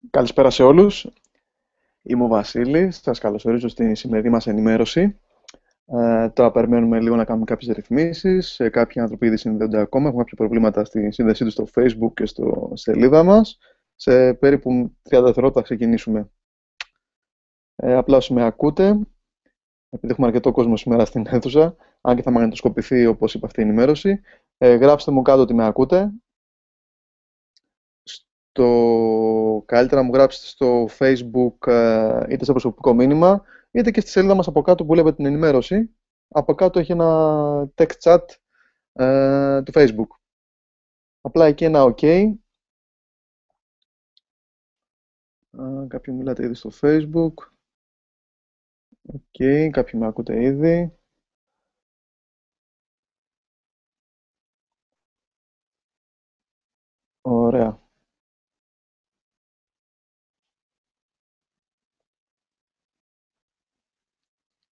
Καλησπέρα σε όλους. Είμαι ο Βασίλης. Σας καλωσορίζω στη σημερινή μας ενημέρωση. Τώρα περιμένουμε λίγο να κάνουμε κάποιες ρυθμίσεις. Κάποιοι άνθρωποι ήδη συνδέονται ακόμα. Έχουμε κάποια προβλήματα στη σύνδεσή τους στο Facebook και στο σελίδα μας. Σε περίπου 30 δευτερόλεπτα θα ξεκινήσουμε. Απλά όσοι με ακούτε, επειδή έχουμε αρκετό κόσμο σήμερα στην αίθουσα, αν και θα μαγνητοσκοπηθεί όπως είπα αυτή η ενημέρωση, γράψτε μου κάτω ότι με ακούτε. Καλύτερα να μου γράψετε στο Facebook είτε σε προσωπικό μήνυμα είτε και στη σελίδα μας από κάτω που βλέπετε την ενημέρωση. Από κάτω έχει ένα text chat του Facebook. Απλά εκεί ένα OK. Κάποιοι μιλάτε ήδη στο Facebook. OK, κάποιοι με ακούτε ήδη. Ωραία.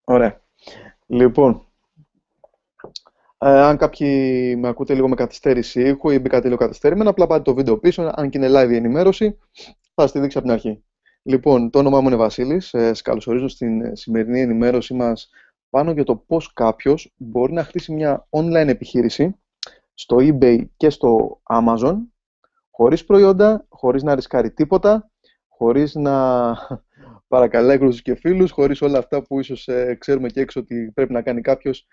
Ωραία. Λοιπόν, αν κάποιοι με ακούτε λίγο με καθυστέρηση ήχου ή μπήκατε λίγο καθυστερημένα, απλά πάτε το βίντεο πίσω. Αν και είναι live η ενημέρωση, θα σας τη δείξω από την αρχή. Λοιπόν, το όνομά μου είναι Βασίλης. Σας καλωσορίζω στην σημερινή ενημέρωσή μας πάνω για το πώς κάποιος μπορεί να χτίσει μια online επιχείρηση στο eBay και στο Amazon χωρίς προϊόντα, χωρίς να ρισκάρει τίποτα, χωρίς να παρακαλάει γνωστούς και φίλους, χωρίς όλα αυτά που ίσως ξέρουμε και έξω ότι πρέπει να κάνει κάποιος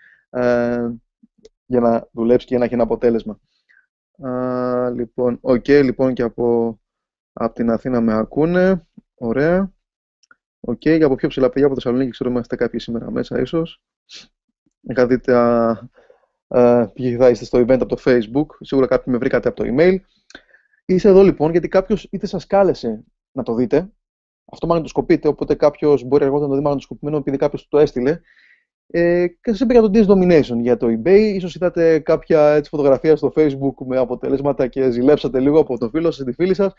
για να δουλέψει και για να έχει ένα αποτέλεσμα. Λοιπόν, λοιπόν και από την Αθήνα με ακούνε. Ωραία. Και από πιο ψηλά παιδιά από Θεσσαλονίκη, ξέρω ότι είστε κάποιοι σήμερα μέσα ίσως. Είχα δει ποιοι θα είστε στο event από το Facebook. Σίγουρα κάποιοι με βρήκατε από το email. Είστε εδώ λοιπόν γιατί κάποιος είτε σας κάλεσε να το δείτε. Αυτό μαγνητοσκοπείτε, οπότε κάποιος μπορεί αργότερα να το δει μαγνητοσκοπημένο επειδή κάποιος το έστειλε. Και σας είπε για το Domination για το eBay. Ίσως είδατε κάποια φωτογραφία στο Facebook με αποτελέσματα και ζηλέψατε λίγο από το φίλο σας, τη φίλη σας.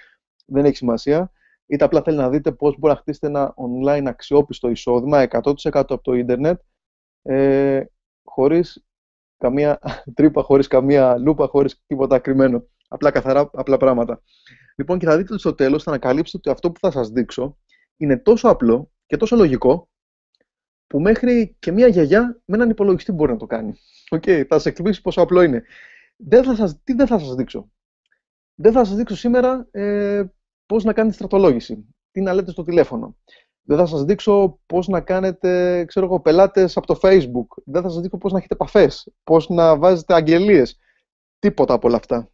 Δεν έχει σημασία. Είτε απλά θέλει να δείτε πώς μπορεί να χτίσετε ένα online αξιόπιστο εισόδημα 100% από το ίντερνετ, χωρίς καμία τρύπα, χωρίς καμία λούπα, χωρίς τίποτα κρυμμένο. Απλά καθαρά, απλά πράγματα. Λοιπόν, και θα δείτε ότι στο τέλος θα ανακαλύψετε ότι αυτό που θα σας δείξω είναι τόσο απλό και τόσο λογικό, που μέχρι και μια γιαγιά με έναν υπολογιστή μπορεί να το κάνει. Θα σας εκπλήξει πόσο απλό είναι. Τι δεν θα σας δείξω. Δεν θα σας δείξω σήμερα πώς να κάνετε στρατολόγηση, τι να λέτε στο τηλέφωνο. Δεν θα σας δείξω πώς να κάνετε, πελάτες από το Facebook. Δεν θα σας δείξω πώς να έχετε επαφές, πώς να βάζετε αγγελίες. Τίποτα από όλα αυτά.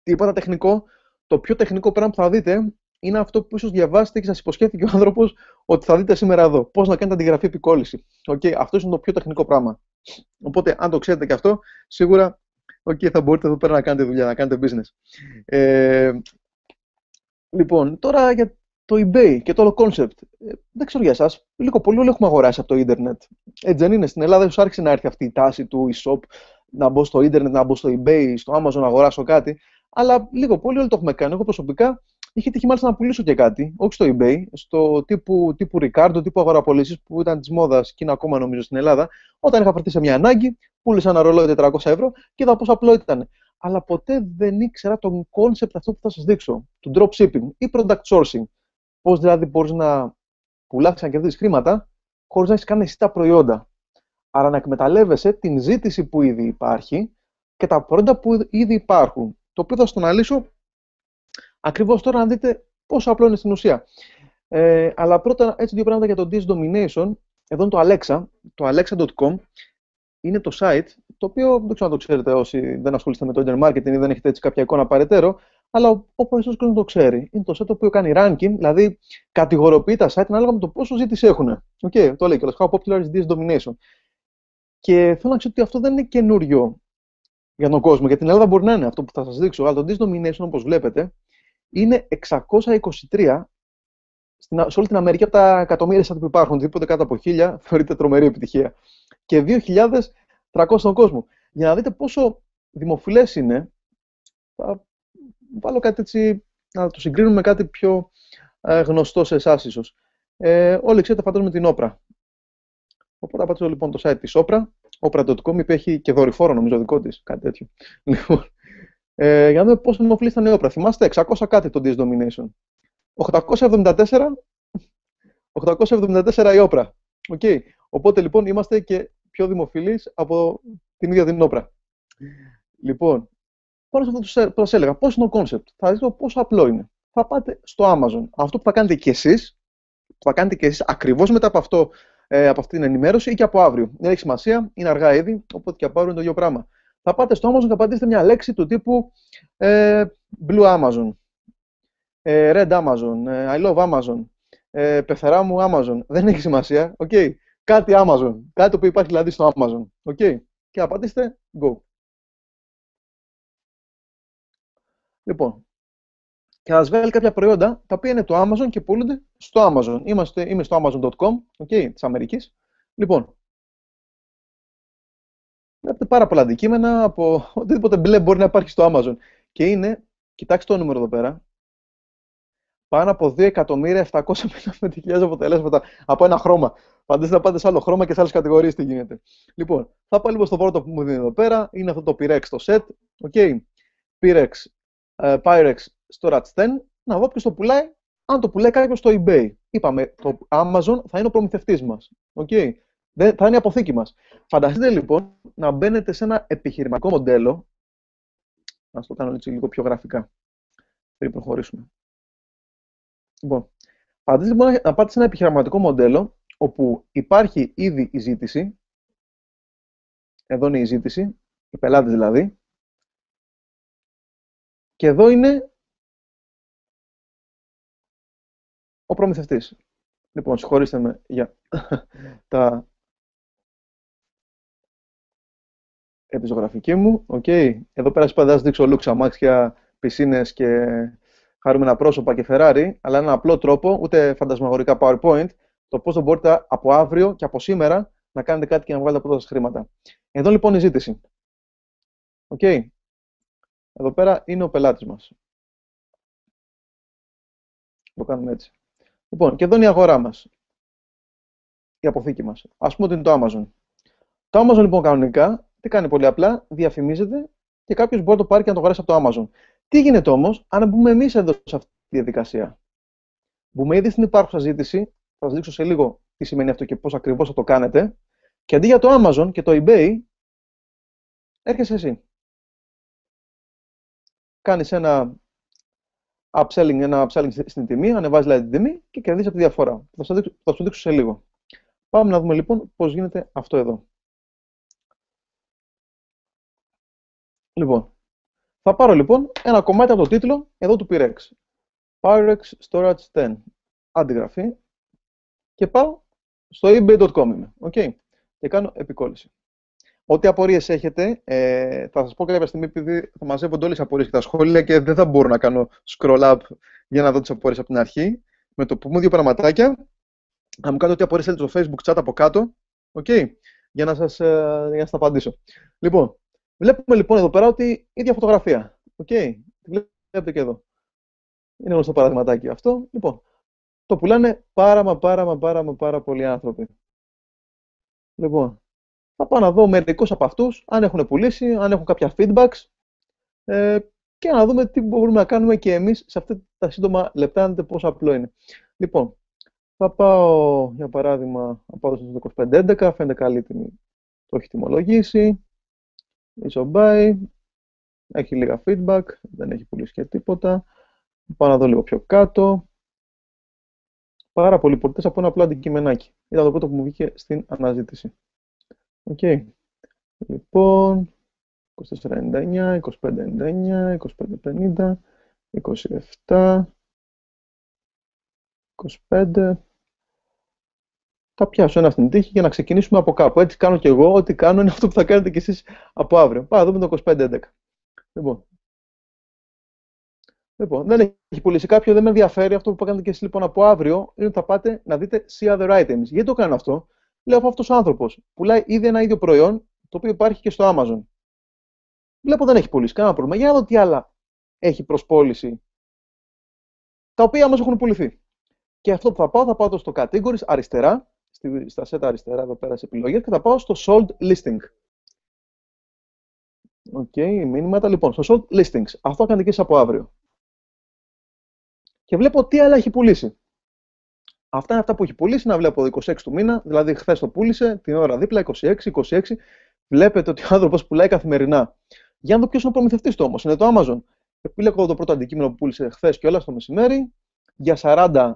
Τίποτα τεχνικό. Το πιο τεχνικό πράγμα που θα δείτε είναι αυτό που ίσως διαβάσετε και σας υποσχέθηκε ο άνθρωπος ότι θα δείτε σήμερα εδώ. Πώς να κάνετε αντιγραφή επικόλληση. Αυτό είναι το πιο τεχνικό πράγμα. Οπότε, αν το ξέρετε και αυτό, σίγουρα θα μπορείτε εδώ πέρα να κάνετε δουλειά, να κάνετε business. Λοιπόν, τώρα για το eBay και το όλο concept. Δεν ξέρω για εσάς, λίγο πολύ όλοι έχουμε αγοράσει από το ίντερνετ. Έτσι δεν είναι? Στην Ελλάδα ίσως άρχισε να έρθει αυτή η τάση του e-shop, να μπω στο ίντερνετ, να μπω στο eBay, στο Amazon να αγοράσω κάτι. Αλλά λίγο πολύ όλοι το έχουμε κάνει. Εγώ προσωπικά είχε τύχει μάλιστα να πουλήσω και κάτι, όχι στο eBay, στο τύπου Ricardo, τύπου αγοραπολίσεις που ήταν της μόδας και είναι ακόμα νομίζω στην Ελλάδα. Όταν είχα φερθεί σε μια ανάγκη, πούλησα ένα ρολόι 400 € και είδα πόσο απλό ήταν. Αλλά ποτέ δεν ήξερα τον concept αυτό που θα σας δείξω, του dropshipping ή product sourcing. Πώς δηλαδή μπορείς να πουλάς και να κερδίσεις χρήματα χωρίς να έχεις κάνει εσύ τα προϊόντα. Άρα να εκμεταλλεύεσαι την ζήτηση που ήδη υπάρχει και τα προϊόντα που ήδη υπάρχουν. Το οποίο θα σας το αναλύσω ακριβώς τώρα να δείτε πόσο απλό είναι στην ουσία. Αλλά πρώτα έτσι δύο πράγματα για το Domination. Εδώ είναι το Alexa, το alexa.com. Είναι το site, το οποίο δεν ξέρω αν το ξέρετε όσοι δεν ασχολείστε με το internet marketing ή δεν έχετε έτσι κάποια εικόνα παρετέρω, αλλά ο περισσότερος κόσμος το ξέρει. Είναι το site το οποίο κάνει ranking, δηλαδή κατηγοροποιεί τα site ανάλογα με το πόσο ζήτηση έχουν. Το λέει κιόλας. How popular is this domination. Και θέλω να ξέρω ότι αυτό δεν είναι καινούριο για τον κόσμο. Για την Ελλάδα μπορεί να είναι αυτό που θα σας δείξω, αλλά το Domination, όπως βλέπετε, είναι 623 σε όλη την Αμερική από τα εκατομμύρια site που υπάρχουν. Οτιδήποτε κάτω από 1000 θεωρείται τρομερή επιτυχία. Και 2.300 στον κόσμο. Για να δείτε πόσο δημοφιλές είναι, θα βάλω κάτι έτσι, να το συγκρίνουμε με κάτι πιο γνωστό σε εσάς ίσως. Όλοι ξέρετε φαντάζομαι την Oprah. Οπότε θα πατήσω λοιπόν το site της Oprah, Oprah.com, που έχει και δορυφόρο νομίζω δικό της, κάτι τέτοιο. Λοιπόν, για να δούμε πόσο δημοφιλής ήταν η Oprah. Θυμάστε, 600 κάτι το Domination. 874, 874 η Όπρα. Okay. Οπότε λοιπόν είμαστε και πιο δημοφιλείς από την ίδια την Όπρα. Λοιπόν, πάνω σε αυτό που σας έλεγα, πώς είναι το concept. Θα δείτε πόσο απλό είναι. Θα πάτε στο Amazon. Αυτό που θα κάνετε κι εσείς, ακριβώς μετά από αυτό, από αυτή την ενημέρωση ή και από αύριο. Δεν έχει σημασία, είναι αργά ήδη, οπότε και από αύριο είναι το ίδιο πράγμα. Θα πάτε στο Amazon και θα πατήσετε μια λέξη του τύπου Blue Amazon, Red Amazon, I love Amazon, πεθερά μου Amazon. Δεν έχει σημασία, okay. Κάτι Amazon, κάτι που υπάρχει δηλαδή στο Amazon. Okay. Και θα πατήσετε Go. Λοιπόν, και θα σας βγάλει κάποια προϊόντα τα οποία είναι το Amazon και πουλούνται στο Amazon. Είμαι στο Amazon.com, okay, της Αμερικής. Λοιπόν, βλέπετε πάρα πολλά αντικείμενα από οτιδήποτε μπλε μπορεί να υπάρχει στο Amazon. Και είναι, κοιτάξτε το νούμερο εδώ πέρα, πάνω από 2.755.000 αποτελέσματα από ένα χρώμα. Φανταστείτε να πάτε σε άλλο χρώμα και σε άλλες κατηγορίες τι γίνεται. Λοιπόν, θα πάω λοιπόν στο πρώτο που μου δίνει εδώ πέρα. Είναι αυτό το Pyrex το set. Okay. Pyrex Storage 10. Να δω ποιος το πουλάει. Αν το πουλάει κάποιος στο eBay. Είπαμε, το Amazon θα είναι ο προμηθευτής μας. Okay. Θα είναι η αποθήκη μας. Φανταστείτε λοιπόν να μπαίνετε σε ένα επιχειρηματικό μοντέλο. Να το κάνω έτσι λίγο πιο γραφικά πριν προχωρήσουμε. Λοιπόν, φανταστείτε λοιπόν να πάτε σε ένα επιχειρηματικό μοντέλο όπου υπάρχει ήδη η ζήτηση. Εδώ είναι η ζήτηση, οι πελάτες δηλαδή. Και εδώ είναι ο προμηθευτής. Λοιπόν, συγχωρήστε με για τα επιζωγραφική μου. Okay. Εδώ πέρα σας θα δείξω λούξ, αμάξια, πισίνες και χαρούμενα πρόσωπα και Ferrari, αλλά ένα απλό τρόπο, ούτε φαντασμαγορικά PowerPoint, το πώς μπορείτε από αύριο και από σήμερα να κάνετε κάτι και να βγάλετε από πρώτα χρήματα. Εδώ λοιπόν η ζήτηση. Okay. Εδώ πέρα είναι ο πελάτης μας. Το κάνουμε έτσι. Λοιπόν, και εδώ είναι η αγορά μας. Η αποθήκη μας. Ας πούμε ότι είναι το Amazon. Το Amazon λοιπόν κανονικά, τι κάνει πολύ απλά, διαφημίζεται και κάποιος μπορεί να το πάρει και να το αγοράσει από το Amazon. Τι γίνεται όμως, αν μπούμε εμείς εδώ σε αυτή τη διαδικασία. Μπούμε ήδη στην υπάρχουσα ζήτηση, θα σας δείξω σε λίγο τι σημαίνει αυτό και πώς ακριβώς θα το κάνετε, και αντί για το Amazon και το eBay, έρχεσαι εσύ. Κάνεις ένα upselling στην τιμή, ανεβάζεις δηλαδή την τιμή και κερδίζεις από τη διαφορά. Θα σου δείξω σε λίγο. Πάμε να δούμε λοιπόν πώς γίνεται αυτό εδώ. Λοιπόν, θα πάρω λοιπόν ένα κομμάτι από το τίτλο εδώ του Pyrex. Pyrex Storage 10. Αντιγραφή. Και πάω στο ebay.com είμαι. Okay. Και κάνω επικόλληση. Ό,τι απορίες έχετε, θα σας πω κάποια στιγμή, επειδή θα μαζεύονται όλες οι απορίες και τα σχόλια και δεν θα μπορώ να κάνω scroll up για να δω τις απορίες από την αρχή. Με το που μου δύο πραγματάκια, να μου κάνετε ό,τι απορίες θέλετε στο Facebook chat από κάτω, okay, για να σας απαντήσω. Λοιπόν, βλέπουμε λοιπόν εδώ πέρα ότι ίδια φωτογραφία. Okay. Βλέπετε και εδώ. Είναι γνωστό παραδειγματάκι αυτό. Λοιπόν, το πουλάνε πάρα πολλοί άνθρωποι. Λοιπόν, θα πάω να δω μερικούς από αυτούς, αν έχουν πουλήσει, αν έχουν κάποια feedbacks και να δούμε τι μπορούμε να κάνουμε και εμείς σε αυτά τα σύντομα λεπτά, αν δείτε πόσο απλό είναι. Λοιπόν, θα πάω για παράδειγμα, απόδοση στο 2511, φαίνεται καλή τιμή, το έχει τιμολογήσει, buy, έχει λίγα feedback, δεν έχει πουλήσει και τίποτα. Πάω να δω λίγο πιο κάτω. Πάρα πολλοί πολιτές από ένα απλό αντικειμενάκι. Ήταν το πρώτο που μου βγήκε στην αναζήτηση. Okay. Λοιπόν, 24,99, 25,99, 25,50, 27, 25. Θα πιάσω ένα στην τύχη για να ξεκινήσουμε από κάπου. Έτσι κάνω και εγώ. Ό,τι κάνω είναι αυτό που θα κάνετε κι εσείς από αύριο. Πάμε να δούμε το 25,11. Λοιπόν, δεν έχει πουλήσει κάποιο, δεν με ενδιαφέρει. Αυτό που κάνετε και εσείς λοιπόν από αύριο είναι ότι θα πάτε να δείτε see other items. Γιατί το κάνω αυτό? Λέω αφού αυτός ο άνθρωπος πουλάει ήδη ένα ίδιο προϊόν, το οποίο υπάρχει και στο Amazon. Βλέπω δεν έχει πουλήσει κανένα πρόβλημα. Για να δω τι άλλα έχει προς πώληση, τα οποία όμως έχουν πουληθεί. Και αυτό που θα πάω στο categories αριστερά, στα set αριστερά εδώ πέρα σε επιλογές και θα πάω στο sold listing. Οκ, μήνυματα λοιπόν, στο sold listings. Αυτό θα κάνετε και εσείς από αύριο. και βλέπω τι άλλα έχει πουλήσει. Αυτά είναι αυτά που έχει πουλήσει, να βλέπω 26 του μήνα, δηλαδή χθες το πούλησε, την ώρα δίπλα, 26. Βλέπετε ότι ο άνθρωπος πουλάει καθημερινά. Για να δω ποιος είναι ο προμηθευτής του όμως, είναι το Amazon. Επιλέγω το πρώτο αντικείμενο που πούλησε χθες και όλα στο μεσημέρι, για $40.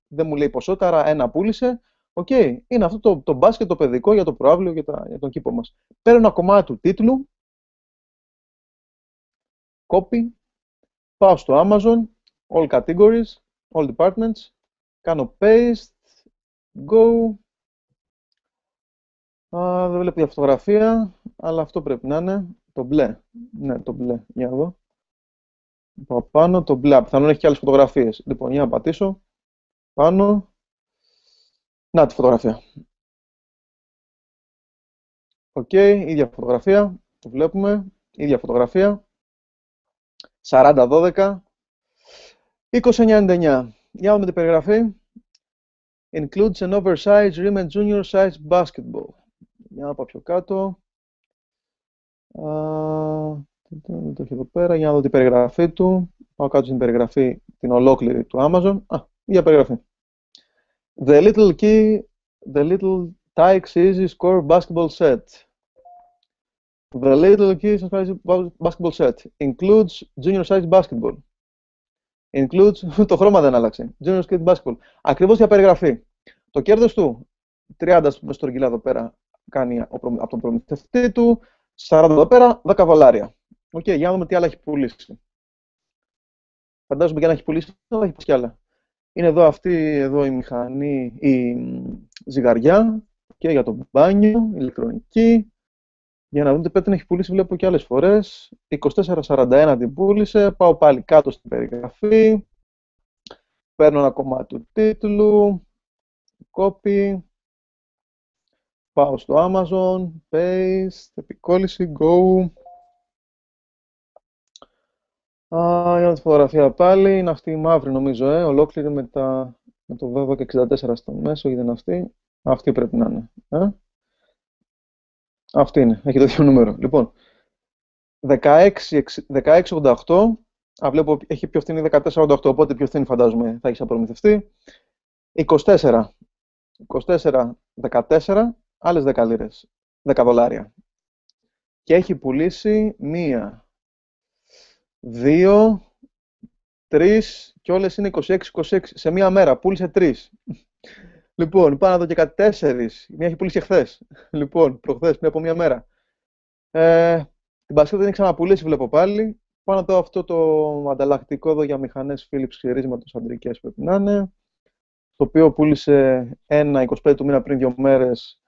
Δεν μου λέει ποσότητα, άρα ένα πούλησε. Οκ, είναι αυτό το μπάσκετ, το παιδικό για το προαύλιο, για τον κήπο μας. Παίρνω ένα κομμάτι του τίτλου, copy, πάω στο Amazon, all categories, all departments, κάνω paste, go. Δεν βλέπω για φωτογραφία, αλλά αυτό πρέπει να είναι το μπλε. Ναι, το μπλε. Για να δω. Πάω πάνω, το μπλε. Πιθανόν έχει και άλλες φωτογραφίες. Λοιπόν, για να πατήσω. Πάνω. Να τη φωτογραφία. Οκ, ίδια φωτογραφία. Το βλέπουμε. Ίδια φωτογραφία. 40-12. 29,99. Για να δούμε την περιγραφή. Includes an oversized rim and junior size basketball. Για να πάω πιο κάτω. Δεν το έχει εδώ πέρα. Για να δω την περιγραφή του. Πάω κάτω στην περιγραφή την ολόκληρη του Amazon. Για περιγραφή. The little Tykes Easy Score basketball set. The little Tykes Easy basketball set includes junior size basketball. Includes, το χρώμα δεν άλλαξε. Junior size basketball. Ακριβώς για περιγραφή. Το κέρδος του, 30 στο στρογγυλά εδώ πέρα, κάνει από τον προμηθευτή του, 40 εδώ πέρα, $10. Οκ, για να δούμε τι άλλα έχει πουλήσει. Φαντάζομαι και αν έχει πουλήσει, δεν θα έχει πουλήσει κι άλλα. Είναι εδώ αυτή εδώ η μηχανή, η ζυγαριά και για το μπάνιο, ηλεκτρονική. Για να δούμε τι έχει πουλήσει, βλέπω και άλλες φορές. 24,41 την πούλησε, πάω πάλι κάτω στην περιγραφή. Παίρνω ένα κομμάτι του τίτλου, copy. Πάω στο Amazon, paste, επικόλληση, go. Για τη φωτογραφία πάλι, είναι αυτή η μαύρη νομίζω, ολόκληρη με το βέβαια και 64 στο μέσο, ή δεν είναι αυτή. Αυτή πρέπει να είναι. Αυτή είναι, έχει το ίδιο νούμερο. Λοιπόν, 16,88, βλέπω έχει πιο φθηνή 14,88, οπότε πιο φθηνή φαντάζομαι θα έχει σαν προμηθευτή. 24,14, άλλες 10 λίρες, $10. Και έχει πουλήσει 1, 2, 3 και όλες είναι 26-26. Σε μία μέρα πούλησε 3. Λοιπόν, πάω να δω και κάτι 4. Μία έχει πουλήσει χθες. Λοιπόν, προχθές, πριν από μία μέρα. Την Πασχέτα δεν έχει ξαναπουλήσει, βλέπω πάλι. Πάω να δω αυτό το ανταλλακτικό εδώ για μηχανές Philips χειρίσματος αντρικές πρέπει να είναι. Το οποίο πούλησε 1,25 του μήνα πριν 2 μέρες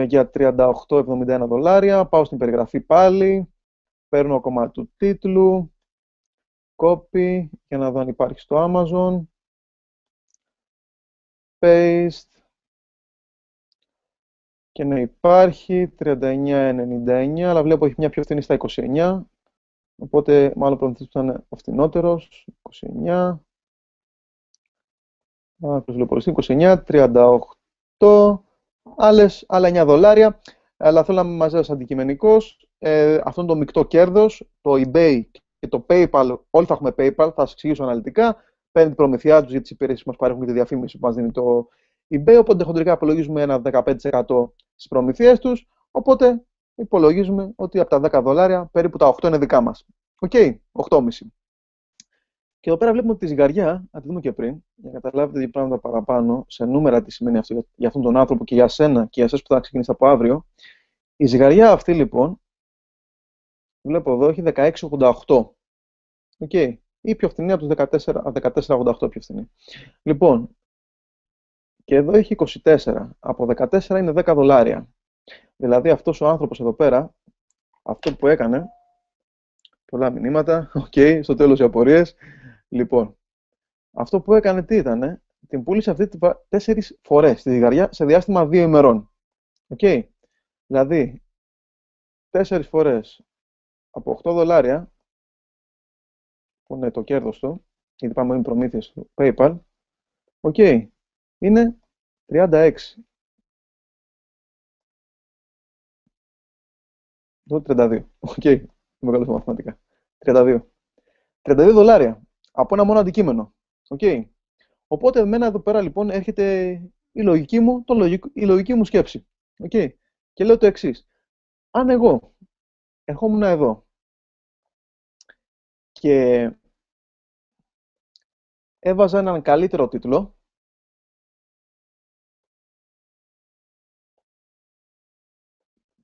για $38,71. Πάω στην περιγραφή πάλι. Παίρνω κομμάτι του τίτλου. Copy, για να δω αν υπάρχει στο Amazon. Paste. Και να υπάρχει 39,99, αλλά βλέπω έχει μια πιο φθηνή στα 29. Οπότε μάλλον προμηθευτής που θα είναι ο φθηνότερος. 29. Βλέπω 29, 38. Άλλα $9. Αλλά θέλω να με μαζέψω αντικειμενικός. Αυτό είναι το μεικτό κέρδος. Το eBay και το PayPal, όλοι θα έχουμε PayPal, θα σας εξηγήσω αναλυτικά. Παίρνει την προμηθειά τους για τις υπηρεσίες που μας παρέχουν και τη διαφήμιση που μας δίνει το eBay. Οπότε χοντρικά υπολογίζουμε ένα 15% στις προμηθείες τους. Οπότε υπολογίζουμε ότι από τα $10 περίπου τα 8 είναι δικά μας. Οκ, 8,5. Και εδώ πέρα βλέπουμε τη ζυγαριά, να τη δούμε και πριν, για να καταλάβετε δύο πράγματα παραπάνω, σε νούμερα τι σημαίνει αυτό για αυτόν τον άνθρωπο και για σένα και για εσάς που θα ξεκινήσετε από αύριο. Η ζυγαριά αυτή λοιπόν, βλέπω εδώ, έχει 16,88. Οκ. Ή πιο φθηνή από τους 14,88 πιο φθηνή. Λοιπόν, και εδώ έχει 24. Από 14 είναι $10. Δηλαδή αυτός ο άνθρωπος εδώ πέρα, αυτό που έκανε, πολλά μηνύματα, στο τέλος οι απορίες. Λοιπόν, αυτό που έκανε τι ήτανε, την πούλησε αυτή 4 φορές τη ζυγαριά σε διάστημα 2 ημερών. Δηλαδή, 4 φορές από $8, που είναι το κέρδος του, γιατί πάμε με προμήθειες του PayPal, είναι 36. Το 32. Είμαι καλός στα μαθηματικά. $32. $32. από ένα μόνο αντικείμενο. Okay. Οπότε, εμένα εδώ πέρα λοιπόν έρχεται η λογική μου σκέψη. Okay. Και λέω το εξής. Αν εγώ ερχόμουν εδώ και έβαζα έναν καλύτερο τίτλο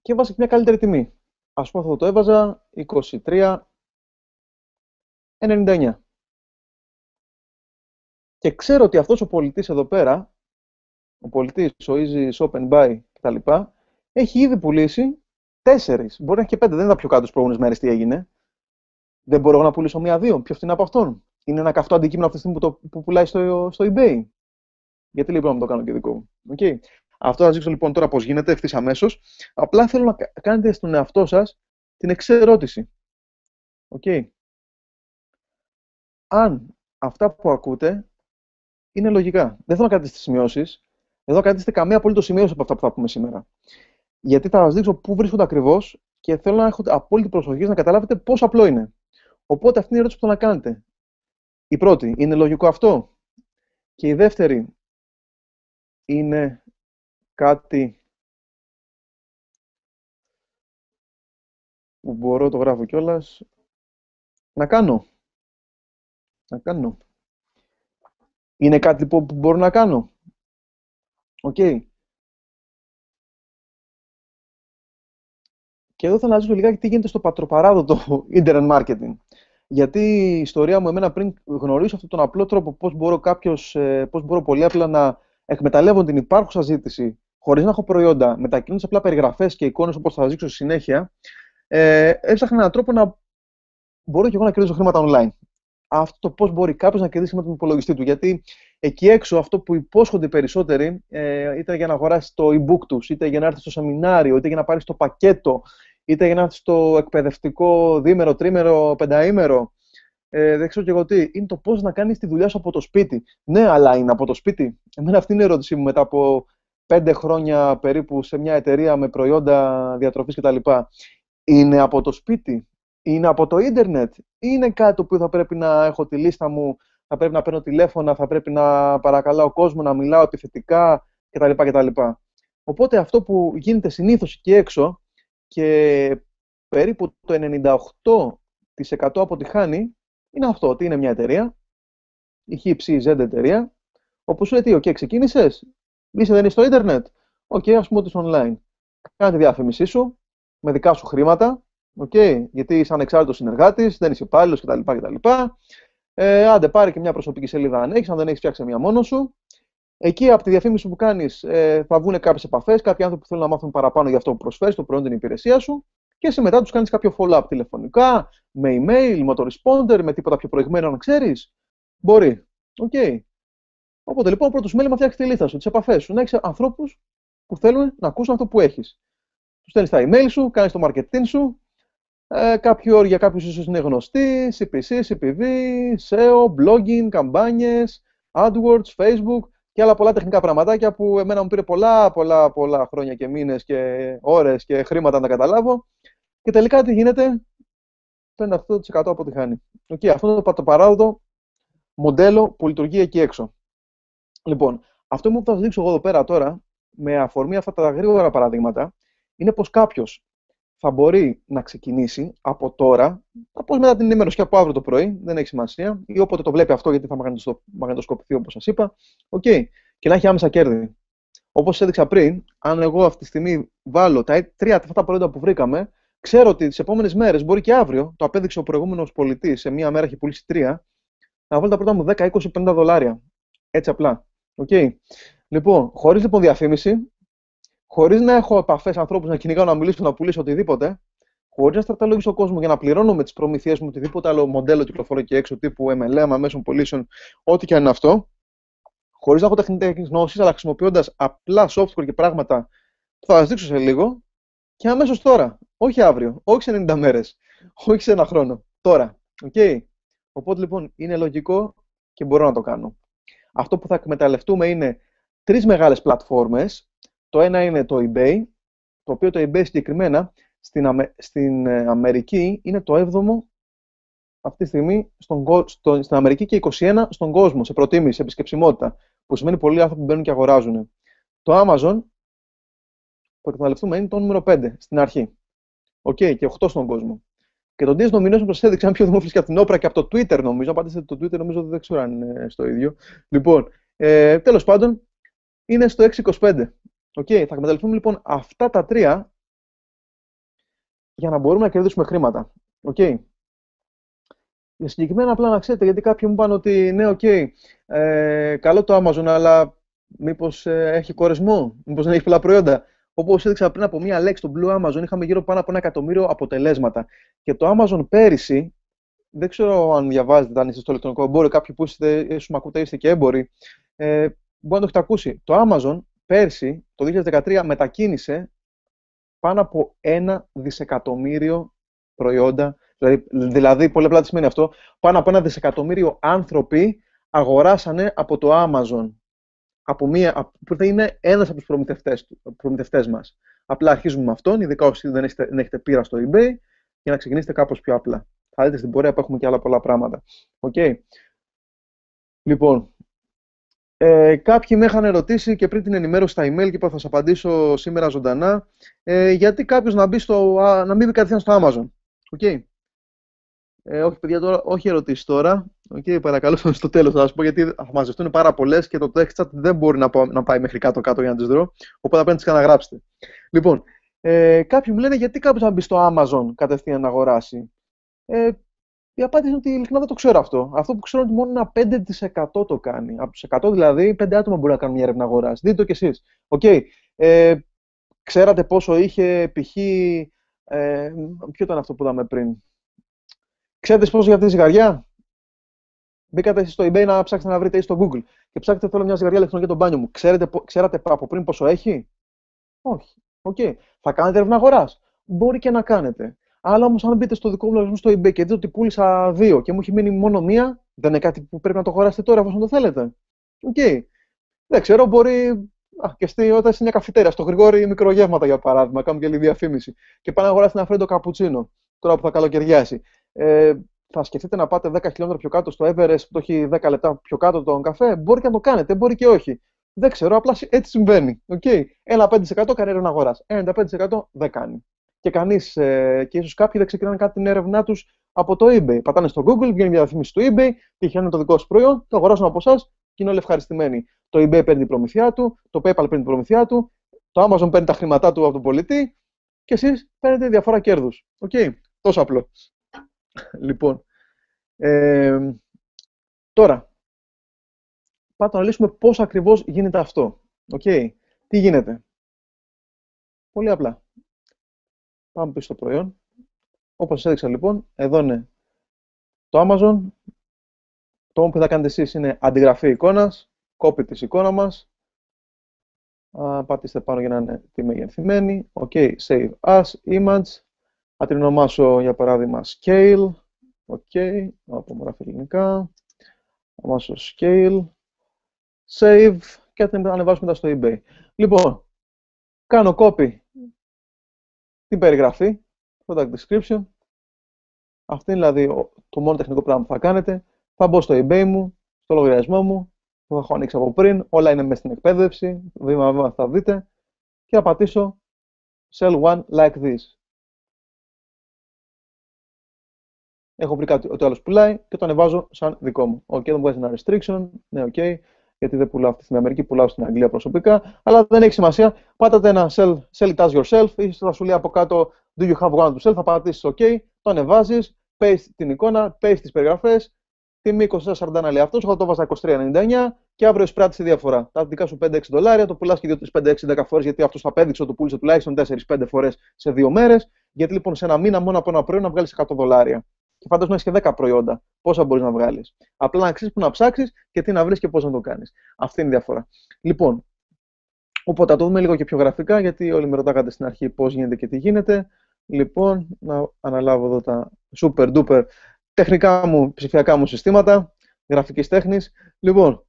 και έβαζα και μια καλύτερη τιμή. Ας πούμε, θα το έβαζα 23,99. Και ξέρω ότι αυτός ο πολιτής εδώ πέρα, ο πολιτής, ο Easy Shop and Buy κτλ., έχει ήδη πουλήσει 4. Μπορεί να έχει και 5. Δεν είδα πιο κάτω τις προηγούμενες μέρες τι έγινε. Δεν μπορώ να πουλήσω 1-2 πιο φθηνά από αυτόν. Είναι ένα καυτό αντικείμενο αυτή τη στιγμή που πουλάει στο eBay. Γιατί λοιπόν να το κάνω και δικό μου. Okay. Αυτό θα δείξω λοιπόν τώρα πώς γίνεται ευθύς αμέσως. Απλά θέλω να κάνετε στον εαυτό σας την εξερώτηση. Okay. Αν αυτά που ακούτε είναι λογικά. Δεν θέλω να κάνετε στις σημειώσεις. Δεν θέλω να κρατήσετε καμία απολύτως σημείωση από αυτά που θα πούμε σήμερα. Γιατί θα σας δείξω πού βρίσκονται ακριβώς και θέλω να έχετε απόλυτη προσοχή να καταλάβετε πόσο απλό είναι. Οπότε αυτή είναι η ερώτηση που θέλω να κάνετε. Η πρώτη, είναι λογικό αυτό? Και η δεύτερη, είναι κάτι που μπορώ, το γράφω κιόλας, να κάνω? Είναι κάτι που μπορώ να κάνω? Οκ. Και εδώ θα αναζήσω λιγάκι τι γίνεται στο πατροπαράδοτο internet marketing. Γιατί η ιστορία μου, εμένα πριν γνωρίσω αυτόν τον απλό τρόπο, πώς μπορώ πολύ απλά να εκμεταλλεύω την υπάρχουσα ζήτηση, χωρίς να έχω προϊόντα, μετακινώντας απλά περιγραφές και εικόνες, όπως θα σας δείξω στη συνέχεια, έψαχνα έναν τρόπο να μπορώ και εγώ να κερδίσω χρήματα online. Αυτό το πώς μπορεί κάποιος να κερδίσει με τον υπολογιστή του. Γιατί εκεί έξω αυτό που υπόσχονται οι περισσότεροι, είτε για να αγοράσει το e-book τους, είτε για να έρθει στο σεμινάριο, είτε για να πάρει το πακέτο, είτε για να έρθει στο εκπαιδευτικό δίμερο, τρίμερο, πενταήμερο, δεν ξέρω και εγώ τι, είναι το πώς να κάνεις τη δουλειά σου από το σπίτι. Ναι, αλλά είναι από το σπίτι? Εμένα αυτή είναι η ερώτησή μου μετά από 5 χρόνια περίπου σε μια εταιρεία με προϊόντα διατροφής κτλ. Είναι από το σπίτι? Είναι από το ίντερνετ? Είναι κάτι το οποίο θα πρέπει να έχω τη λίστα μου, θα πρέπει να παίρνω τηλέφωνα, θα πρέπει να παρακαλάω κόσμο, να μιλάω επιθετικά κτλ. Οπότε αυτό που γίνεται συνήθως εκεί έξω και περίπου το 98% αποτυχάνει είναι αυτό, ότι είναι μια εταιρεία, η XYZ εταιρεία, όπου σου λέει τι, ξεκίνησες, δεν είσαι στο ίντερνετ, ας πούμε ότι είσαι online. Κάνε τη διαφήμισή σου με δικά σου χρήματα. Γιατί είσαι ανεξάρτητος συνεργάτης, δεν είσαι υπάλληλος κτλ. Άντε, πάρε και μια προσωπική σελίδα αν έχεις, αν δεν έχεις, φτιάξε μια μόνος σου. Εκεί από τη διαφήμιση που κάνεις θα βγουν κάποιες επαφές, κάποιοι άνθρωποι που θέλουν να μάθουν παραπάνω για αυτό που προσφέρεις, το προϊόν, την υπηρεσία σου. Και εσύ μετά τους κάνεις κάποιο follow-up τηλεφωνικά, με email, με autoresponder, με τίποτα πιο προηγμένο, αν ξέρεις. Μπορεί. Οπότε λοιπόν, πρώτο σου μέλημα, φτιάξεις τη λίστα σου, τις επαφές σου, να έχεις ανθρώπους που θέλουν να ακούσουν αυτό που έχεις. Τους στέλνεις τα email σου, κάνεις το marketing σου. Για κάποιους ίσως είναι γνωστοί, CPC, CPV, SEO, blogging, καμπάνιες, AdWords, Facebook και άλλα πολλά τεχνικά πραγματάκια που εμένα μου πήρε πολλά χρόνια και μήνες και ώρες και χρήματα να τα καταλάβω. Και τελικά τι γίνεται? 50% αποτυχάνει. Αυτό είναι το παράδοτο μοντέλο που λειτουργεί εκεί έξω. Λοιπόν, αυτό που θα σας δείξω εγώ εδώ πέρα τώρα, με αφορμή αυτά τα γρήγορα παραδείγματα, είναι πως κάποιος θα μπορεί να ξεκινήσει από τώρα, από μετά την ενημέρωση και από αύριο το πρωί, δεν έχει σημασία, ή όποτε το βλέπει αυτό, γιατί θα μαγνητοσκοπηθεί όπως σας είπα, και να έχει άμεσα κέρδη. Όπως σας έδειξα πριν, αν εγώ αυτή τη στιγμή βάλω τα τρία αυτά τα προϊόντα που βρήκαμε, ξέρω ότι τις επόμενες μέρες, μπορεί και αύριο, το απέδειξε ο προηγούμενος πολιτής, σε μία μέρα έχει πουλήσει 3, να βάλω τα πρώτα μου 10, 20, 50 δολάρια. Έτσι απλά. Λοιπόν, χωρίς λοιπόν διαφήμιση, χωρίς να έχω επαφές ανθρώπους να κυνηγάω, να μιλήσω, να πουλήσω οτιδήποτε, χωρίς να στρατολογήσω κόσμο για να πληρώνω με τις προμηθειές μου οτιδήποτε άλλο μοντέλο κυκλοφορεί εκεί έξω, τύπου MLM, αμέσων πωλήσεων, ό,τι και αν είναι αυτό, χωρίς να έχω τεχνητές γνώσεις, αλλά χρησιμοποιώντας απλά software και πράγματα που θα σας δείξω σε λίγο, και αμέσως τώρα, όχι αύριο, όχι σε 90 μέρες, όχι σε ένα χρόνο, τώρα. Οπότε λοιπόν είναι λογικό και μπορώ να το κάνω. Αυτό που θα εκμεταλλευτούμε είναι 3 μεγάλες πλατφόρμες. Το ένα είναι το eBay, το οποίο το eBay συγκεκριμένα στην Αμερική είναι το 7ο αυτή τη στιγμή στην Αμερική και 21 στον κόσμο, σε προτίμηση, σε επισκεψιμότητα. Που σημαίνει πολλοί άνθρωποι μπαίνουν και αγοράζουν. Το Amazon, που εκμεταλλευτούμε, είναι το νούμερο 5 στην αρχή. Και 8 στον κόσμο. Και το Diaz Nomination που σας έδειξα είναι πιο δημοφιλής και από την Oprah και από το Twitter, νομίζω. Απάντησε το Twitter, νομίζω δεν ξέρω αν είναι στο ίδιο. Λοιπόν, τέλος πάντων, είναι στο 6,25. Θα εκμεταλλευτούμε λοιπόν αυτά τα τρία για να μπορούμε να κερδίσουμε χρήματα. Για συγκεκριμένα, απλά να ξέρετε, γιατί κάποιοι μου είπαν ότι ναι, καλό το Amazon, αλλά μήπως έχει κορεσμό, μήπως δεν έχει πολλά προϊόντα. Όπως έδειξα πριν από μία λέξη, στο Blue Amazon είχαμε γύρω πάνω από 1 εκατομμύριο αποτελέσματα. Και το Amazon πέρυσι, δεν ξέρω αν διαβάζετε, αν είστε στο ηλεκτρονικό εμπόριο, κάποιοι που είστε, ίσως με ακούτε, είστε και έμποροι, μπορεί να το έχετε ακούσει. Το Amazon πέρυσι, το 2013, μετακίνησε πάνω από 1 δισεκατομμύριο προϊόντα. Δηλαδή, πολύ απλά τι σημαίνει αυτό, πάνω από 1 δισεκατομμύριο άνθρωποι αγοράσανε από το Amazon. Που θα είναι ένας από τους προμηθευτές μας. Απλά αρχίζουμε με αυτόν, ειδικά όσοι δεν έχετε πείρα στο eBay, για να ξεκινήσετε κάπως πιο απλά. Θα δείτε στην πορεία που έχουμε και άλλα πολλά πράγματα. Λοιπόν, κάποιοι με είχαν ερωτήσει και πριν την ενημέρωση στα email και είπα θα σας απαντήσω σήμερα ζωντανά, γιατί κάποιος να μην μπει κατευθείαν στο Amazon. Όχι, παιδιά, τώρα, όχι ερωτήσεις τώρα. Παρακαλώ, στο τέλος θα σας πω, γιατί θα μαζευτούν πάρα πολλές και το text chat δεν μπορεί να πάει μέχρι κάτω-κάτω για να τις δω. Οπότε πρέπει να τις ξαναγράψετε. Λοιπόν, κάποιοι μου λένε γιατί κάποιος να μπει στο Amazon κατευθείαν να αγοράσει. Η απάντηση είναι ότι ειλικρινά δεν το ξέρω αυτό. Αυτό που ξέρω είναι ότι μόνο ένα 5% το κάνει. Από τους 100 δηλαδή, 5 άτομα μπορεί να κάνουν μια έρευνα αγοράς. Δείτε το κι εσείς. Ξέρατε πόσο είχε π.χ. Ποιο ήταν αυτό που είδαμε πριν. Ξέρετε πόσο για αυτή τη ζυγαριά. Μπήκατε εσείς στο eBay να ψάξετε να βρείτε ή στο Google και ψάξετε θέλω μια ζυγαριά ηλεκτρονική για τον μπάνιο μου. Ξέρατε από πριν πόσο έχει. Όχι. Θα κάνετε έρευνα αγοράς. Μπορεί και να κάνετε. Αλλά όμως, αν μπείτε στο δικό μου λογαριασμό στο eBay και δείτε ότι πούλησα 2 και μου έχει μείνει μόνο 1, δεν είναι κάτι που πρέπει να το αγοράσετε τώρα, εφόσον το θέλετε. Δεν ξέρω, μπορεί. Και όταν είσαι μια καφετέρια, στο Γρηγόρι μικρογεύματα για παράδειγμα, κάνουμε και άλλη διαφήμιση. Και πάνε να αγοράσετε ένα φρέντο καπουτσίνο, τώρα που θα καλοκαιριάσει. Θα σκεφτείτε να πάτε 10 χιλιόμετρα πιο κάτω στο Everest που το έχει 10 λεπτά πιο κάτω τον καφέ. Μπορεί και να το κάνετε, μπορεί και όχι. Δεν ξέρω, απλά έτσι συμβαίνει. Ένα 5% κάνει έρευνα αγοράς. 95% δεν κάνει. Και κανείς, και ίσως κάποιοι δεν ξεκινάνε κάτι την έρευνά τους από το eBay. Πατάνε στο Google, βγαίνει μια διαφήμιση του eBay, τυχαίνει το δικό σου προϊόν, το αγοράσουν από εσάς και είναι όλοι ευχαριστημένοι. Το eBay παίρνει την προμηθειά του, το PayPal παίρνει την προμηθειά του, το Amazon παίρνει τα χρήματά του από τον πολιτή και εσείς παίρνετε διαφορά κέρδους. Τόσο απλό. Λοιπόν, τώρα, πάμε να λύσουμε πώς ακριβώς γίνεται αυτό. Τι γίνεται. Πολύ απλά. Πάμε πίσω στο προϊόν. Όπως σας έδειξα λοιπόν, εδώ είναι το Amazon. Το μόνο που θα κάνετε εσείς είναι αντιγραφή εικόνας, copy της εικόνα μας. Πατήστε πάνω για να είναι τη μεγενθυμένη. Save as image. Θα την ονομάσω για παράδειγμα scale. Από μορφή ελληνικά. Ονομάσω scale. Save και θα την ανεβάσουμε μετά στο eBay. Λοιπόν, κάνω copy την περιγραφή, product description. Αυτό είναι δηλαδή το μόνο τεχνικό πράγμα που θα κάνετε. Θα μπω στο eBay μου, στο λογαριασμό μου, που θα έχω ανοίξει από πριν, όλα είναι μέσα στην εκπαίδευση, βήμα-βήμα θα δείτε, και θα πατήσω sell one like this. Έχω βρει κάτι ότι ο άλλος πουλάει και το ανεβάζω σαν δικό μου. Δεν μου βγάζει ένα restriction, ναι, γιατί δεν πουλάω αυτή στην Αμερική, πουλάω στην Αγγλία προσωπικά, αλλά δεν έχει σημασία. Πάτατε ένα sell it as yourself, ή θα σου λέει από κάτω do you have one to sell, θα πατήσεις OK, το ανεβάζεις, paste την εικόνα, paste τις περιγραφές, τιμή 24,41 λέει αυτός, εγώ το βάζα 23,99 και αύριο εισπράττεις τη διαφορά. Τα δικά σου $5-6, το πουλάς και 2-3-5-6-10 φορές, γιατί αυτός θα απέδειξε ότι το πούλησε τουλάχιστον 4-5 φορές σε 2 μέρες, γιατί λοιπόν σε ένα μήνα μόνο από ένα προϊόν να βγάλεις $100. Και φαντάζομαι έχεις και 10 προϊόντα. Πόσα μπορείς να βγάλεις. Απλά να ξέρεις που να ψάξεις και τι να βρεις και πώς να το κάνεις. Αυτή είναι η διαφορά. Λοιπόν, οπότε θα το δούμε λίγο και πιο γραφικά, γιατί όλοι με ρωτάγατε στην αρχή πώς γίνεται και τι γίνεται. Λοιπόν, να αναλάβω εδώ τα super duper τεχνικά μου, ψηφιακά μου συστήματα γραφικής τέχνης. Λοιπόν,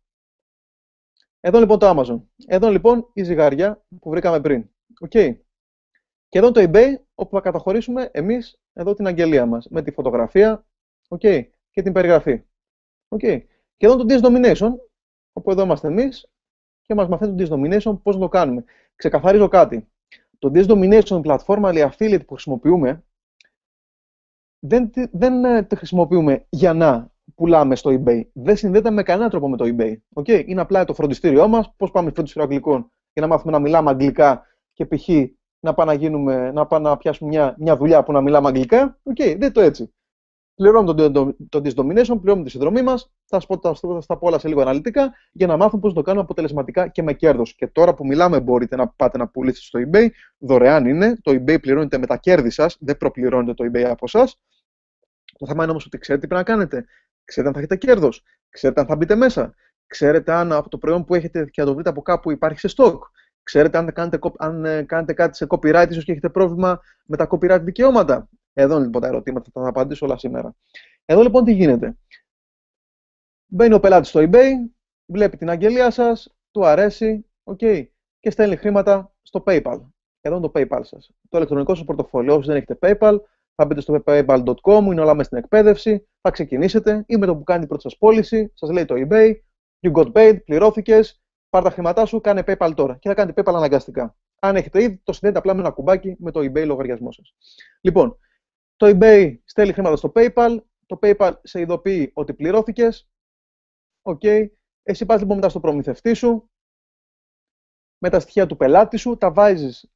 εδώ λοιπόν το Amazon. Εδώ λοιπόν η ζυγάρια που βρήκαμε πριν. Και εδώ το eBay, όπου θα καταχωρήσουμε εμείς εδώ την αγγελία μας, με τη φωτογραφία Okay, και την περιγραφή. Okay. Και εδώ το Disdomination, όπου εδώ είμαστε εμείς και μας μαθαίνει το Disdomination πώς να το κάνουμε. Ξεκαθαρίζω κάτι. Το Disdomination, η πλατφόρμα, η affiliate που χρησιμοποιούμε, δεν τη χρησιμοποιούμε για να πουλάμε στο eBay. Δεν συνδέεται με κανένα τρόπο με το eBay. Okay? Είναι απλά το φροντιστήριό μας, πώς πάμε φροντιστήριο αγγλικών για να μάθουμε να μιλάμε αγγλικά και π.χ. να πάμε να πιάσουμε μια δουλειά που να μιλάμε αγγλικά. Okay, δεν το έτσι. Πληρώνουμε το Disdomination, πληρώνουμε τη συνδρομή μας. Θα σας τα πω όλα σε λίγο αναλυτικά για να μάθουμε πώς το κάνουμε αποτελεσματικά και με κέρδος. Και τώρα που μιλάμε, μπορείτε να πάτε να πουλήσετε στο eBay. Δωρεάν είναι. Το eBay πληρώνεται με τα κέρδη σας, δεν προπληρώνεται το eBay από εσάς. Το θέμα είναι όμως ότι ξέρετε τι πρέπει να κάνετε. Ξέρετε αν θα έχετε κέρδος. Ξέρετε αν θα μπείτε μέσα. Ξέρετε αν από το προϊόν που έχετε και να το βρείτε από κάπου υπάρχει σε stock. Ξέρετε αν κάνετε κάτι σε copyright, ίσως και έχετε πρόβλημα με τα copyright δικαιώματα. Εδώ είναι λοιπόν τα ερωτήματα, θα τα απαντήσω όλα σήμερα. Εδώ λοιπόν τι γίνεται. Μπαίνει ο πελάτης στο eBay, βλέπει την αγγελία σας, του αρέσει, okay, και στέλνει χρήματα στο PayPal. Εδώ είναι το PayPal σας. Το ηλεκτρονικό σας πορτοφόλιο, όσοι δεν έχετε PayPal, θα μπείτε στο paypal.com, είναι όλα μέσα στην εκπαίδευση, θα ξεκινήσετε ή με το που κάνει την πρώτη σας πώληση, σας λέει το eBay, you got paid, πληρώθηκες, πάρ' τα χρήματά σου, κάνε PayPal τώρα. Και θα κάνετε PayPal αναγκαστικά. Αν έχετε ήδη, το συνδέετε απλά με ένα κουμπάκι με το eBay λογαριασμό σας. Λοιπόν, το eBay στέλνει χρήματα στο PayPal, το PayPal σε ειδοποιεί ότι πληρώθηκες. Okay. Εσύ πας λοιπόν μετά στο προμηθευτή σου, με τα στοιχεία του πελάτη σου, τα βάζεις